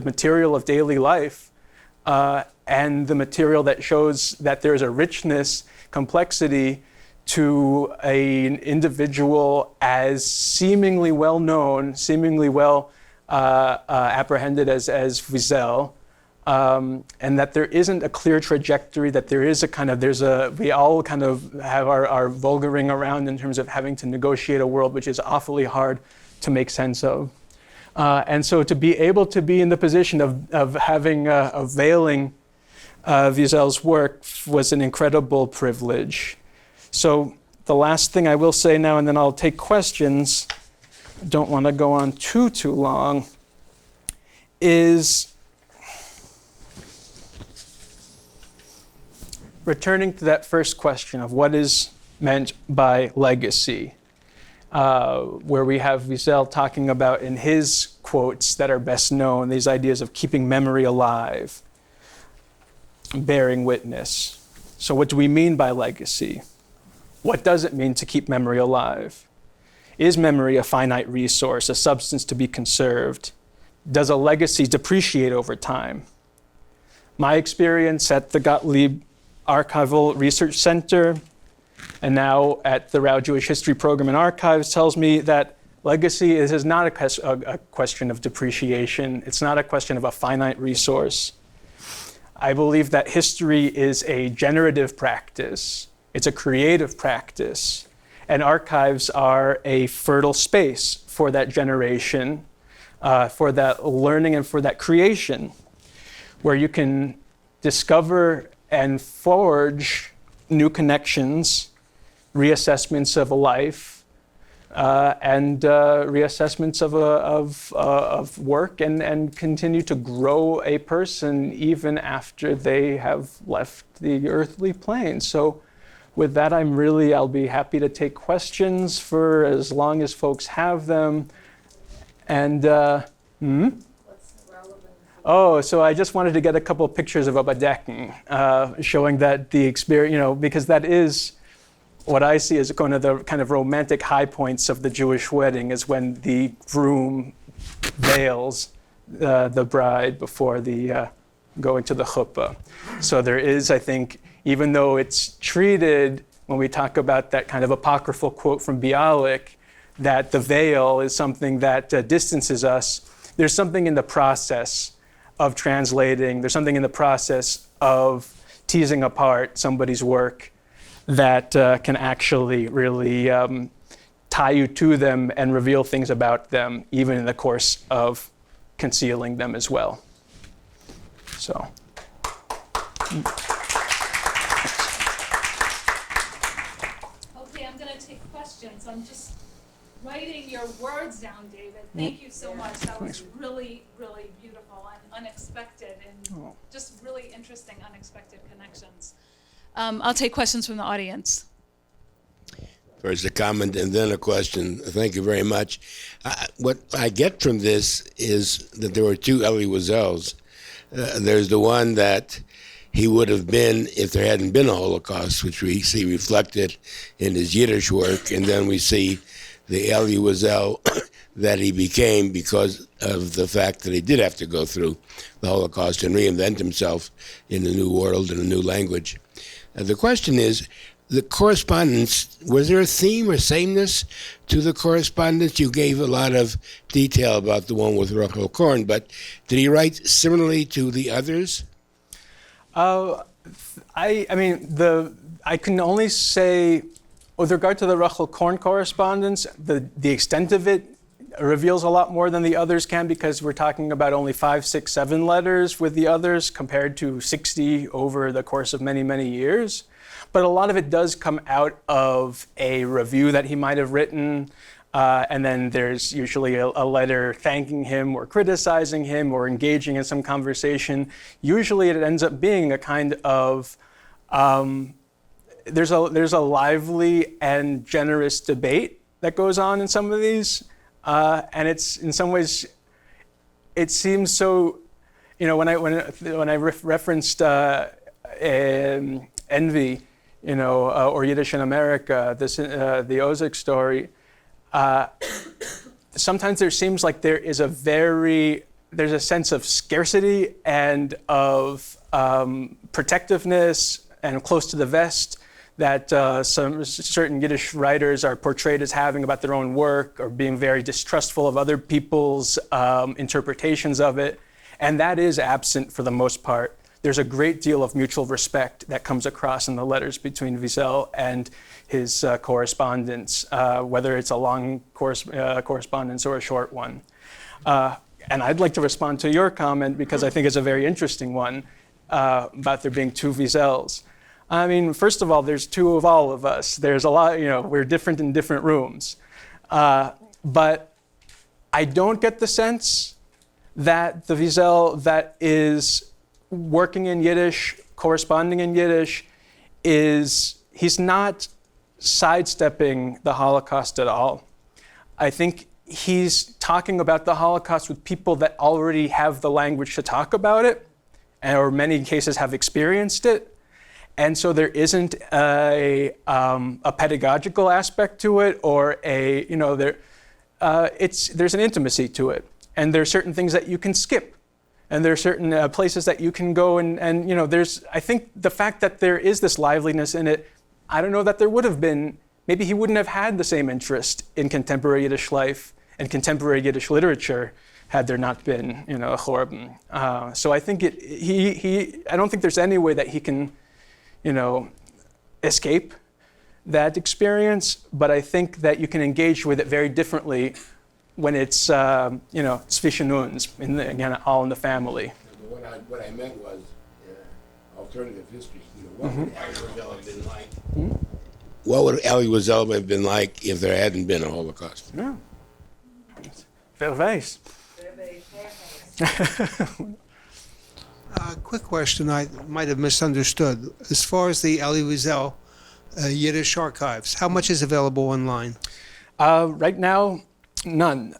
material of daily life, and the material that shows that there's a richness, complexity to an individual as seemingly well known, seemingly well apprehended as Wiesel, and that there isn't a clear trajectory, that there is we all kind of have our vulgaring around in terms of having to negotiate a world which is awfully hard to make sense of. And so to be able to be in the position of having, of veiling Wiesel's work was an incredible privilege. So the last thing I will say now, and then I'll take questions, don't want to go on too long, is returning to that first question of what is meant by legacy, where we have Wiesel talking about in his quotes that are best known, these ideas of keeping memory alive, bearing witness. So what do we mean by legacy? What does it mean to keep memory alive? Is memory a finite resource, a substance to be conserved? Does a legacy depreciate over time? My experience at the Gottlieb Archival Research Center and now at the Rauh Jewish History Program and Archives tells me that legacy is not a question of depreciation. It's not a question of a finite resource. I believe that history is a generative practice. It's a creative practice. And archives are a fertile space for that generation, for that learning and for that creation, where you can discover and forge new connections, reassessments of a life, and reassessments of work, and continue to grow a person even after they have left the earthly plane. So with that, I'll be happy to take questions for as long as folks have them. And Oh, so I just wanted to get a couple of pictures of a bedecken, showing that the experience, because that is what I see as one of the kind of romantic high points of the Jewish wedding, is when the groom veils the bride before the going to the chuppah. So there is, I think, even though it's treated, when we talk about that kind of apocryphal quote from Bialik, that the veil is something that distances us, there's something in the process of translating, there's something in the process of teasing apart somebody's work that can actually really tie you to them and reveal things about them, even in the course of concealing them as well. So. Okay, I'm going to take questions. I'm just writing your words down, David. Thank you so much. That was really, really beautiful and unexpected, and just really interesting, unexpected connections. I'll take questions from the audience. First a comment and then a question. Thank you very much. What I get from this is that there were two Elie Wiesels. There's the one that he would have been if there hadn't been a Holocaust, which we see reflected in his Yiddish work, and then we see the Elie Wiesel that he became because of the fact that he did have to go through the Holocaust and reinvent himself in a new world and a new language. The question is, the correspondence, was there a theme or sameness to the correspondence? You gave a lot of detail about the one with Rachel Korn, but did he write similarly to the others? I can only say, with regard to the Rachel Korn correspondence, the extent of it reveals a lot more than the others can, because we're talking about only 5, 6, 7 letters with the others compared to 60 over the course of many, many years. But a lot of it does come out of a review that he might have written, And then there's usually a letter thanking him or criticizing him or engaging in some conversation. Usually it ends up being a kind of, there's a lively and generous debate that goes on in some of these. And it's, in some ways, it seems so, when I referenced Envy, or Yiddish in America, the Ozick story, sometimes there seems like there's a sense of scarcity and of protectiveness and close to the vest that some certain Yiddish writers are portrayed as having about their own work, or being very distrustful of other people's interpretations of it. And that is absent for the most part. There's a great deal of mutual respect that comes across in the letters between Wiesel and his correspondence, whether it's a long correspondence or a short one. And I'd like to respond to your comment, because I think it's a very interesting one, about there being two Wiesels. I mean, first of all, there's two of all of us. There's a lot, we're different in different rooms. But I don't get the sense that the Wiesel that is working in Yiddish, corresponding in Yiddish, he's not sidestepping the Holocaust at all. I think he's talking about the Holocaust with people that already have the language to talk about it, or in many cases have experienced it. And so there isn't a pedagogical aspect to it, or there's an intimacy to it. And there are certain things that you can skip. And there are certain places that you can go and I think the fact that there is this liveliness in it, I don't know that there would have been, maybe he wouldn't have had the same interest in contemporary Yiddish life and contemporary Yiddish literature had there not been, a Chorben. So I think I don't think there's any way that he can, escape that experience, but I think that you can engage with it very differently when it's, zwischen uns, again, all in the family. What I meant was alternative history. What would Elie Wiesel have been like? What would Elie Wiesel have been like if there hadn't been a Holocaust? Yeah. Wer weiß. Quick question I might have misunderstood. As far as the Elie Wiesel Yiddish archives, how much is available online? Right now, none.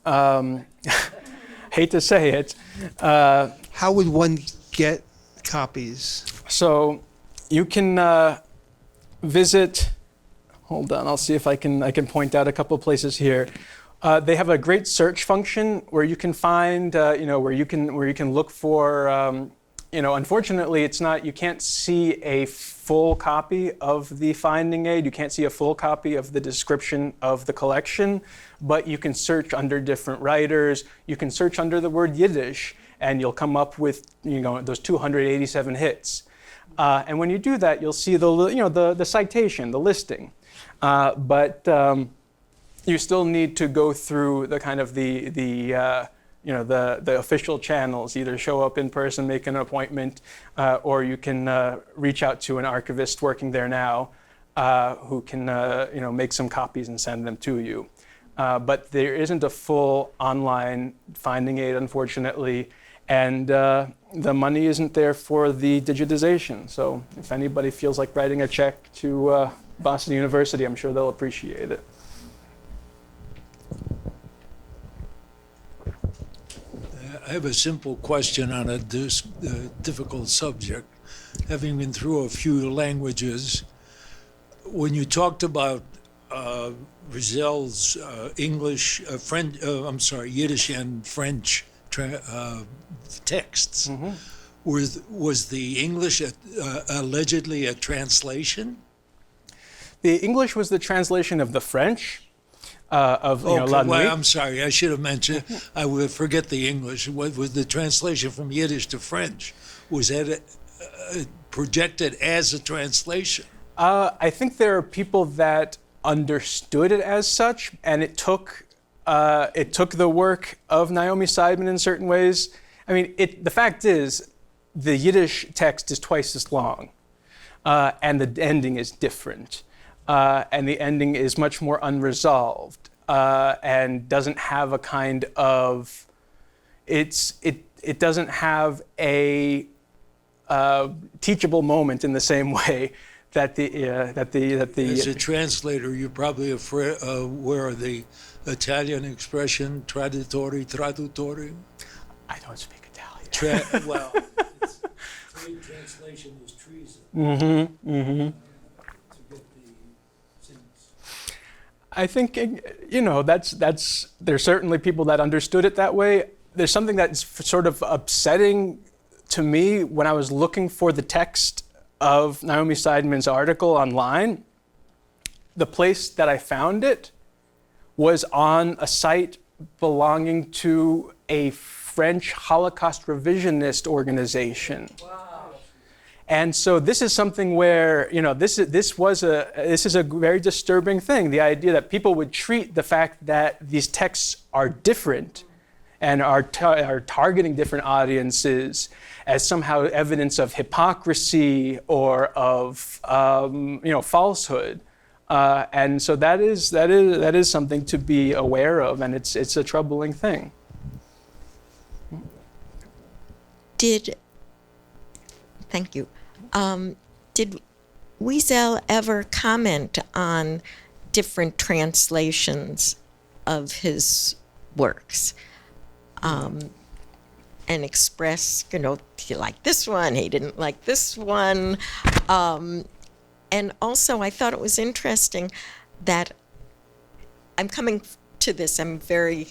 Hate to say it. How would one get copies? So you can visit, hold on, I'll see if I can point out a couple places here. They have a great search function where you can find, where you can look for, unfortunately you can't see a full copy of the finding aid. You can't see a full copy of the description of the collection, but you can search under different writers. You can search under the word Yiddish, and you'll come up with, those 287 hits. And when you do that, you'll see the citation, the listing. But you still need to go through the kind of the official channels, either show up in person, make an appointment, or you can reach out to an archivist working there now who can make some copies and send them to you. But there isn't a full online finding aid, unfortunately, and the money isn't there for the digitization. So if anybody feels like writing a check to Boston University, I'm sure they'll appreciate it. I have a simple question on a difficult subject. Having been through a few languages, when you talked about Wiesel's Yiddish and French texts, Mm-hmm. was the English allegedly a translation? The English was the translation of the French. I'm sorry, I should have mentioned, I would forget the English. What was the translation from Yiddish to French? Was that projected as a translation? I think there are people that understood it as such, and it took the work of Naomi Seidman in certain ways. I mean, the fact is, the Yiddish text is twice as long, and the ending is different. And the ending is much more unresolved. and doesn't have a kind of, it doesn't have a teachable moment in the same way that the As a translator, you're probably aware of the Italian expression traditori tradutori. I don't speak Italian. Well, trade translation is treason. To get the sentence. I think, you know, there's certainly people that understood it that way. There's something that's sort of upsetting to me when I was looking for the text of Naomi Seidman's article online. The place that I found it was on a site belonging to a French Holocaust revisionist organization. Wow. And so this is something where, you know, this is a very disturbing thing. The idea that people would treat the fact that these texts are different and are targeting different audiences as somehow evidence of hypocrisy or of falsehood. And so that is something to be aware of, and it's a troubling thing. Thank you. Did Wiesel ever comment on different translations of his works? And express, you know, he liked this one, he didn't like this one. And also, I thought it was interesting that I'm coming to this, I'm very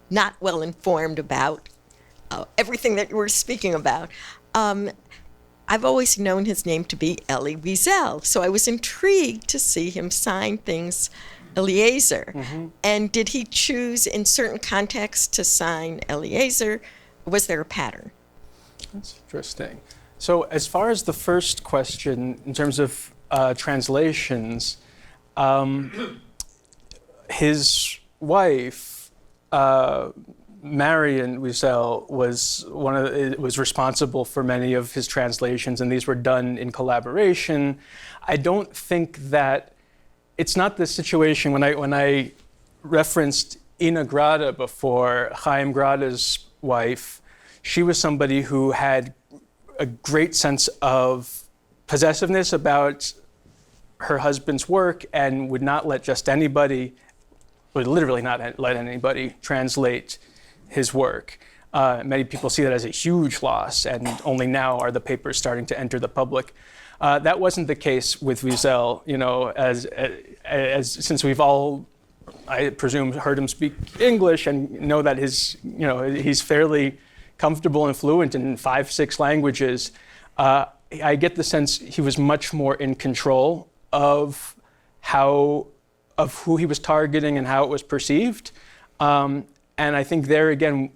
not well informed about everything that you were speaking about. I've always known his name to be Elie Wiesel, so I was intrigued to see him sign things Eliezer. Mm-hmm. And did he choose in certain contexts to sign Eliezer? Was there a pattern? That's interesting. So as far as the first question, in terms of translations, his wife, Marion Wiesel, was responsible for many of his translations, and these were done in collaboration. I don't think that it's not the situation when I referenced Ina Grada before, Chaim Grada's wife. She was somebody who had a great sense of possessiveness about her husband's work and would not let just anybody, would literally not let anybody translate his work. Many people see that as a huge loss, and only now are the papers starting to enter the public. That wasn't the case with Wiesel, you know, as since we've all, I presume, heard him speak English and know that he's fairly comfortable and fluent in 5-6 languages. I get the sense he was much more in control of who he was targeting and how it was perceived. And I think there again,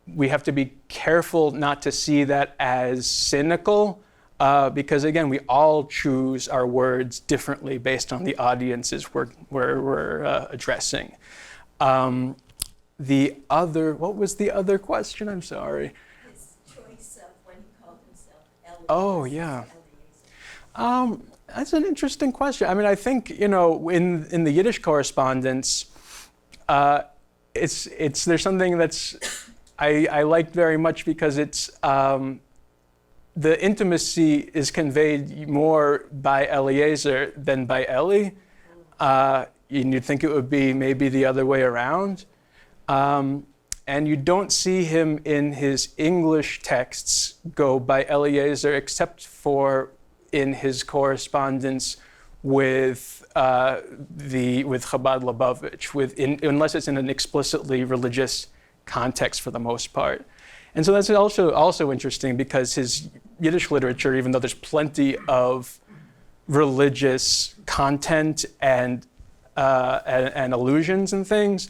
we have to be careful not to see that as cynical, because again, we all choose our words differently based on the audiences we're addressing. What was the other question? I'm sorry. His choice of when he called himself Elie. Oh, yeah. That's an interesting question. I mean, I think, you know, in the Yiddish Correspondence, there's something that's I like very much, because it's the intimacy is conveyed more by Eliezer than by Elie. You'd think it would be maybe the other way around. And you don't see him in his English texts go by Eliezer, except for in his correspondence with Chabad Lubavitch, unless it's in an explicitly religious context for the most part. And so that's also interesting, because his Yiddish literature, even though there's plenty of religious content and allusions and things,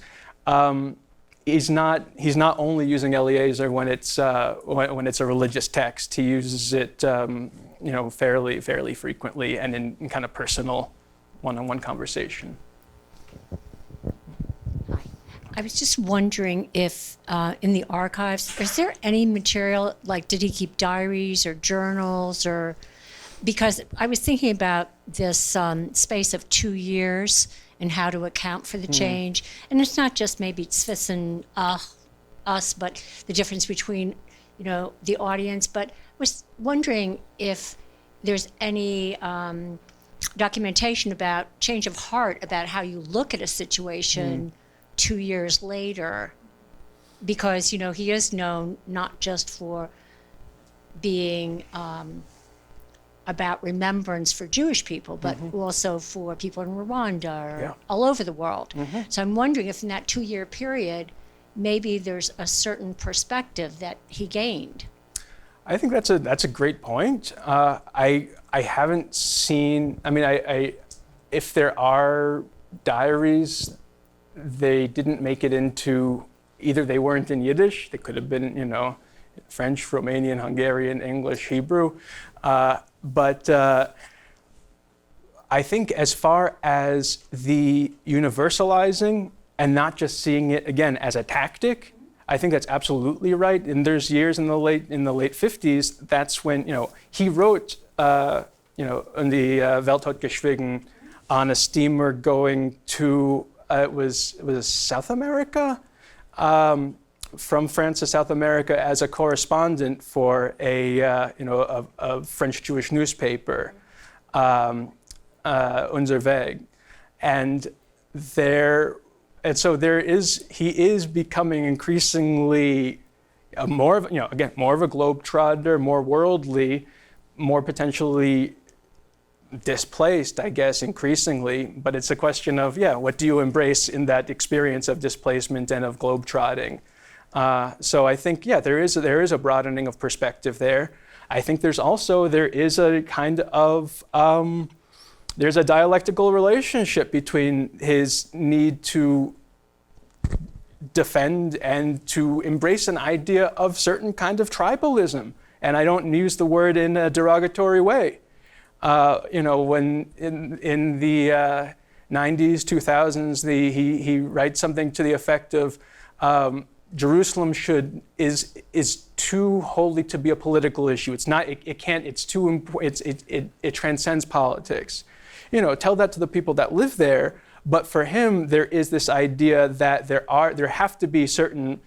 he's not only using Eliezer when it's a religious text. He uses it fairly frequently and in kind of personal one-on-one conversation. I was just wondering if in the archives, is there any material, like did he keep diaries or journals, or, because I was thinking about this space of 2 years and how to account for the change. And it's not just maybe zwischen us, but the difference between, the audience. But was wondering if there's any documentation about change of heart, about how you look at a situation 2 years later, because, he is known not just for being about remembrance for Jewish people, but also for people in Rwanda or all over the world. So I'm wondering if in that 2-year period, maybe there's a certain perspective that he gained. I think that's a great point. I haven't seen. I mean, if there are diaries, they didn't make it into. Either they weren't in Yiddish. They could have been, French, Romanian, Hungarian, English, Hebrew. But I think as far as the universalizing and not just seeing it again as a tactic, I think that's absolutely right. And there's years in the late 50s. That's when he wrote in the Welt hat geschwiegen on a steamer going to it was South America, from France to South America as a correspondent for a French Jewish newspaper, Unser Weg, and he is becoming increasingly more of a globetrotter, more worldly, more potentially displaced, I guess, increasingly. But it's a question of what do you embrace in that experience of displacement and of globetrotting? So I think there is a broadening of perspective there. I think there is a kind of there's a dialectical relationship between his need to defend and to embrace an idea of certain kind of tribalism. And I don't use the word in a derogatory way. When in the 90s, 2000s, he writes something to the effect of Jerusalem is too holy to be a political issue. It's not. It can't. It's too important. It transcends politics. Tell that to the people that live there. But for him, there is this idea that there have to be certain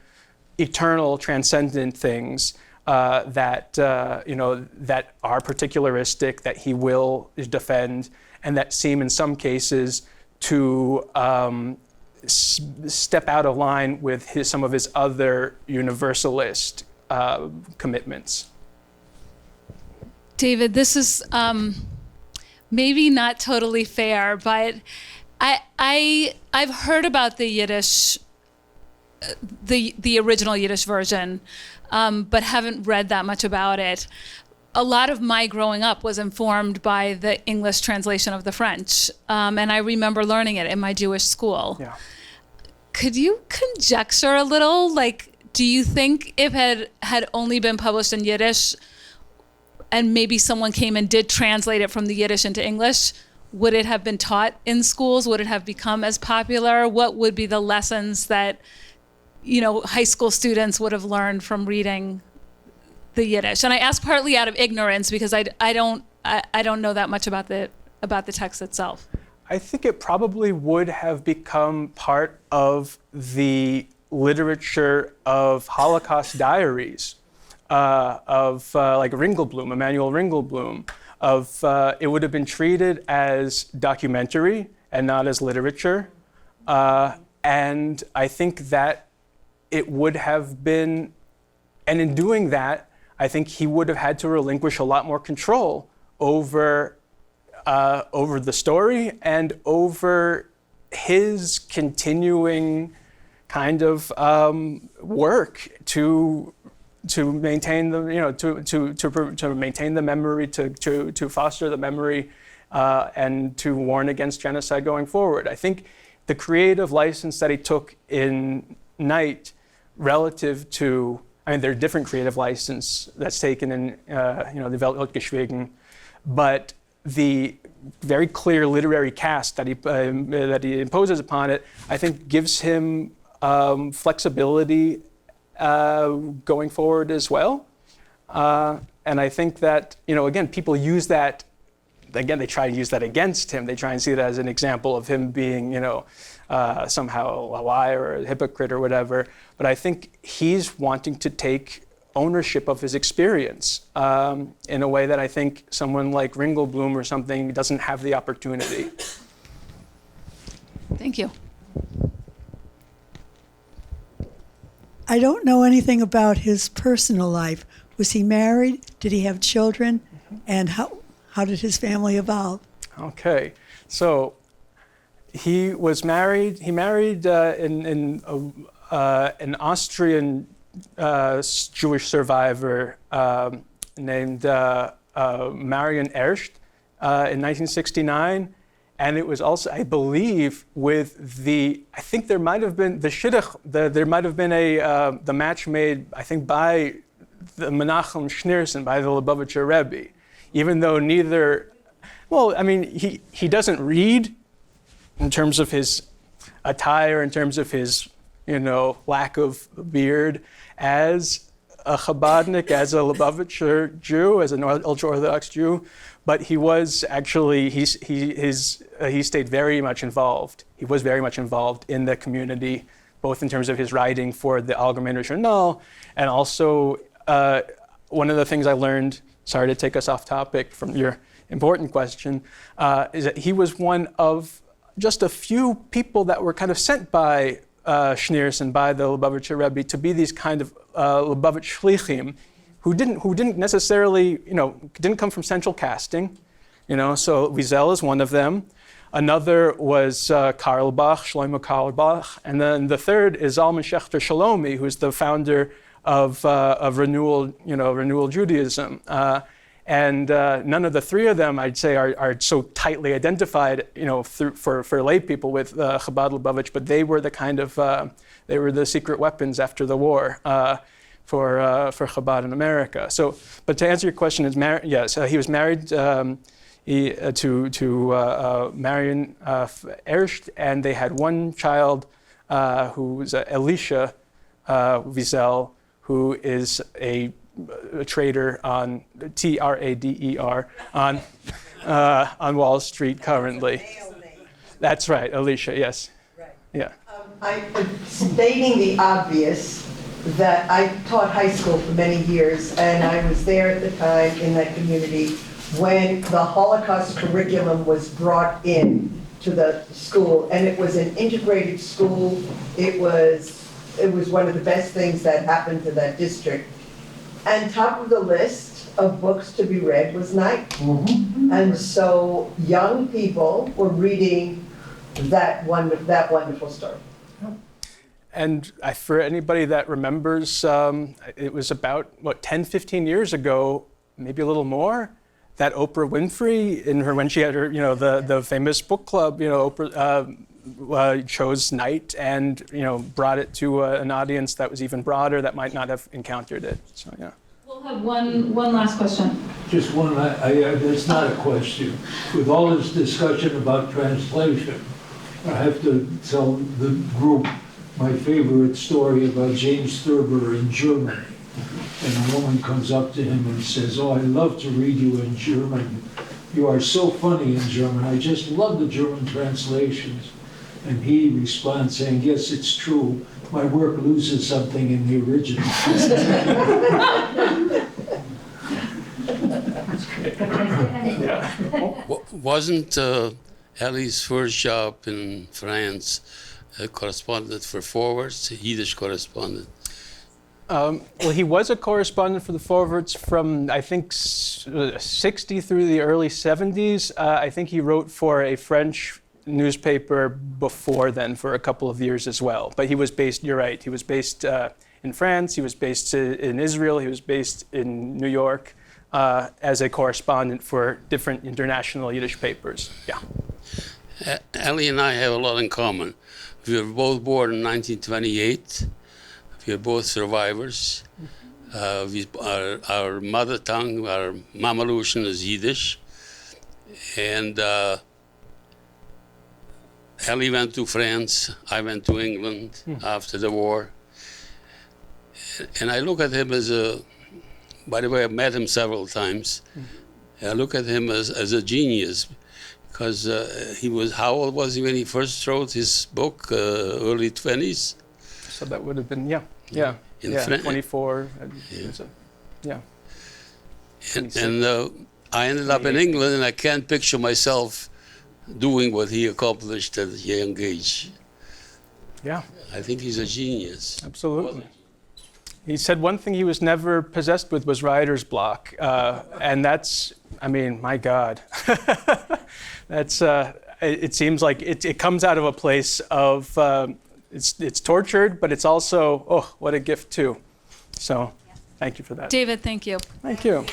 eternal, transcendent things that are particularistic, that he will defend, and that seem in some cases to step out of line with some of his other universalist commitments. David, this is maybe not totally fair, but I've heard about the Yiddish, the original Yiddish version, but haven't read that much about it. A lot of my growing up was informed by the English translation of the French, and I remember learning it in my Jewish school. Yeah. Could you conjecture a little? Do you think if it had only been published in Yiddish, and maybe someone came and did translate it from the Yiddish into English, would it have been taught in schools? Would it have become as popular? What would be the lessons that, high school students would have learned from reading the Yiddish? And I ask partly out of ignorance because I don't know that much about the text itself. I think it probably would have become part of the literature of Holocaust diaries, of like Ringelblum, Emanuel Ringelblum. It would have been treated as documentary and not as literature. And I think that it would have been, and in doing that, I think he would have had to relinquish a lot more control over the story and over his continuing kind of work to maintain the to maintain the memory, to foster the memory, and to warn against genocide going forward. I think the creative license that he took in Night, relative to, there are different creative license that's taken in the Welt hat geschwiegen, but the very clear literary cast that he imposes upon it, I think, gives him flexibility going forward as well. And I think that, again, people use that again, they try to use that against him. They try and see it as an example of him being, somehow a liar or a hypocrite or whatever. But I think he's wanting to take ownership of his experience in a way that I think someone like Ringelblum or something doesn't have the opportunity. Thank you. I don't know anything about his personal life. Was he married? Did he have children? And how did his family evolve? Okay, so he was married. He married an Austrian Jewish survivor named Marion Erscht in 1969. And it was also, I believe, with I think there might have been the shidduch, there might have been the match made, I think, by the Menachem Schneerson, by the Lubavitcher Rebbe, even though neither, well, I mean, he doesn't read in terms of his attire, in terms of his, lack of beard, as a Chabadnik, as a Lubavitcher Jew, as an ultra-Orthodox Jew. But he was actually, he stayed very much involved. He was very much involved in the community, both in terms of his writing for the Allgemeine Journal, and also one of the things I learned, sorry to take us off topic from your important question, is that he was one of just a few people that were kind of sent by Schneerson, by the Lubavitcher Rebbe, to be these kind of Lubavitch Shlichim, who didn't necessarily, didn't come from central casting, so Wiesel is one of them. Another was Karlbach, Shlomo Karlbach, and then the third is Zalman Schachter Shalomi, who's the founder of Renewal Judaism. And none of the three of them, I'd say, are so tightly identified, for lay people with Chabad Lubavitch, but they were the kind of, they were the secret weapons after the war. For Chabad in America. So, but to answer your question, yes, he was married to Marion Erscht, and they had one child who was Elisha Wiesel, who is a trader on Trader on Wall Street currently. That's right, Elisha. Yes. Right. Yeah. I'm stating the obvious, that I taught high school for many years, and I was there at the time in that community when the Holocaust curriculum was brought in to the school, and it was an integrated school. It was one of the best things that happened to that district. And top of the list of books to be read was Night. Mm-hmm. And so young people were reading that wonderful story. And for anybody that remembers, it was about, 10, 15 years ago, maybe a little more, that Oprah Winfrey, when she had her, the famous book club, Oprah chose Night and, brought it to an audience that was even broader that might not have encountered it. So, yeah. We'll have one last question. Just one, that's not a question. With all this discussion about translation, I have to tell the group my favorite story about James Thurber in Germany. And a woman comes up to him and says, "Oh, I love to read you in German. You are so funny in German. I just love the German translations." And he responds saying, "Yes, it's true. My work loses something in the original." Wasn't Elie's first job in France a correspondent for Forwards, Yiddish Correspondence? Well, he was a correspondent for the Forwards from, I think, 60 through the early 70s. I think he wrote for a French newspaper before then for a couple of years as well. But he was based, you're right, he was based in France, he was based in Israel, he was based in New York as a correspondent for different international Yiddish papers. Yeah. Elie and I have a lot in common. We were both born in 1928. We are both survivors. Our mother tongue, our Mameloshn is Yiddish. And Elie went to France, I went to England after the war. And I look at him as by the way, I've met him several times. I look at him as a genius, because how old was he when he first wrote his book? Early 20s. So that would have been 24. Yeah. And I ended up in England, and I can't picture myself doing what he accomplished at a young age. Yeah. I think he's a genius. Absolutely. He said one thing he was never possessed with was writer's block, and that's, I mean, my God, that's. It seems like it comes out of a place of it's tortured, but it's also, oh, what a gift too. So, thank you for that. David, thank you. Thank you.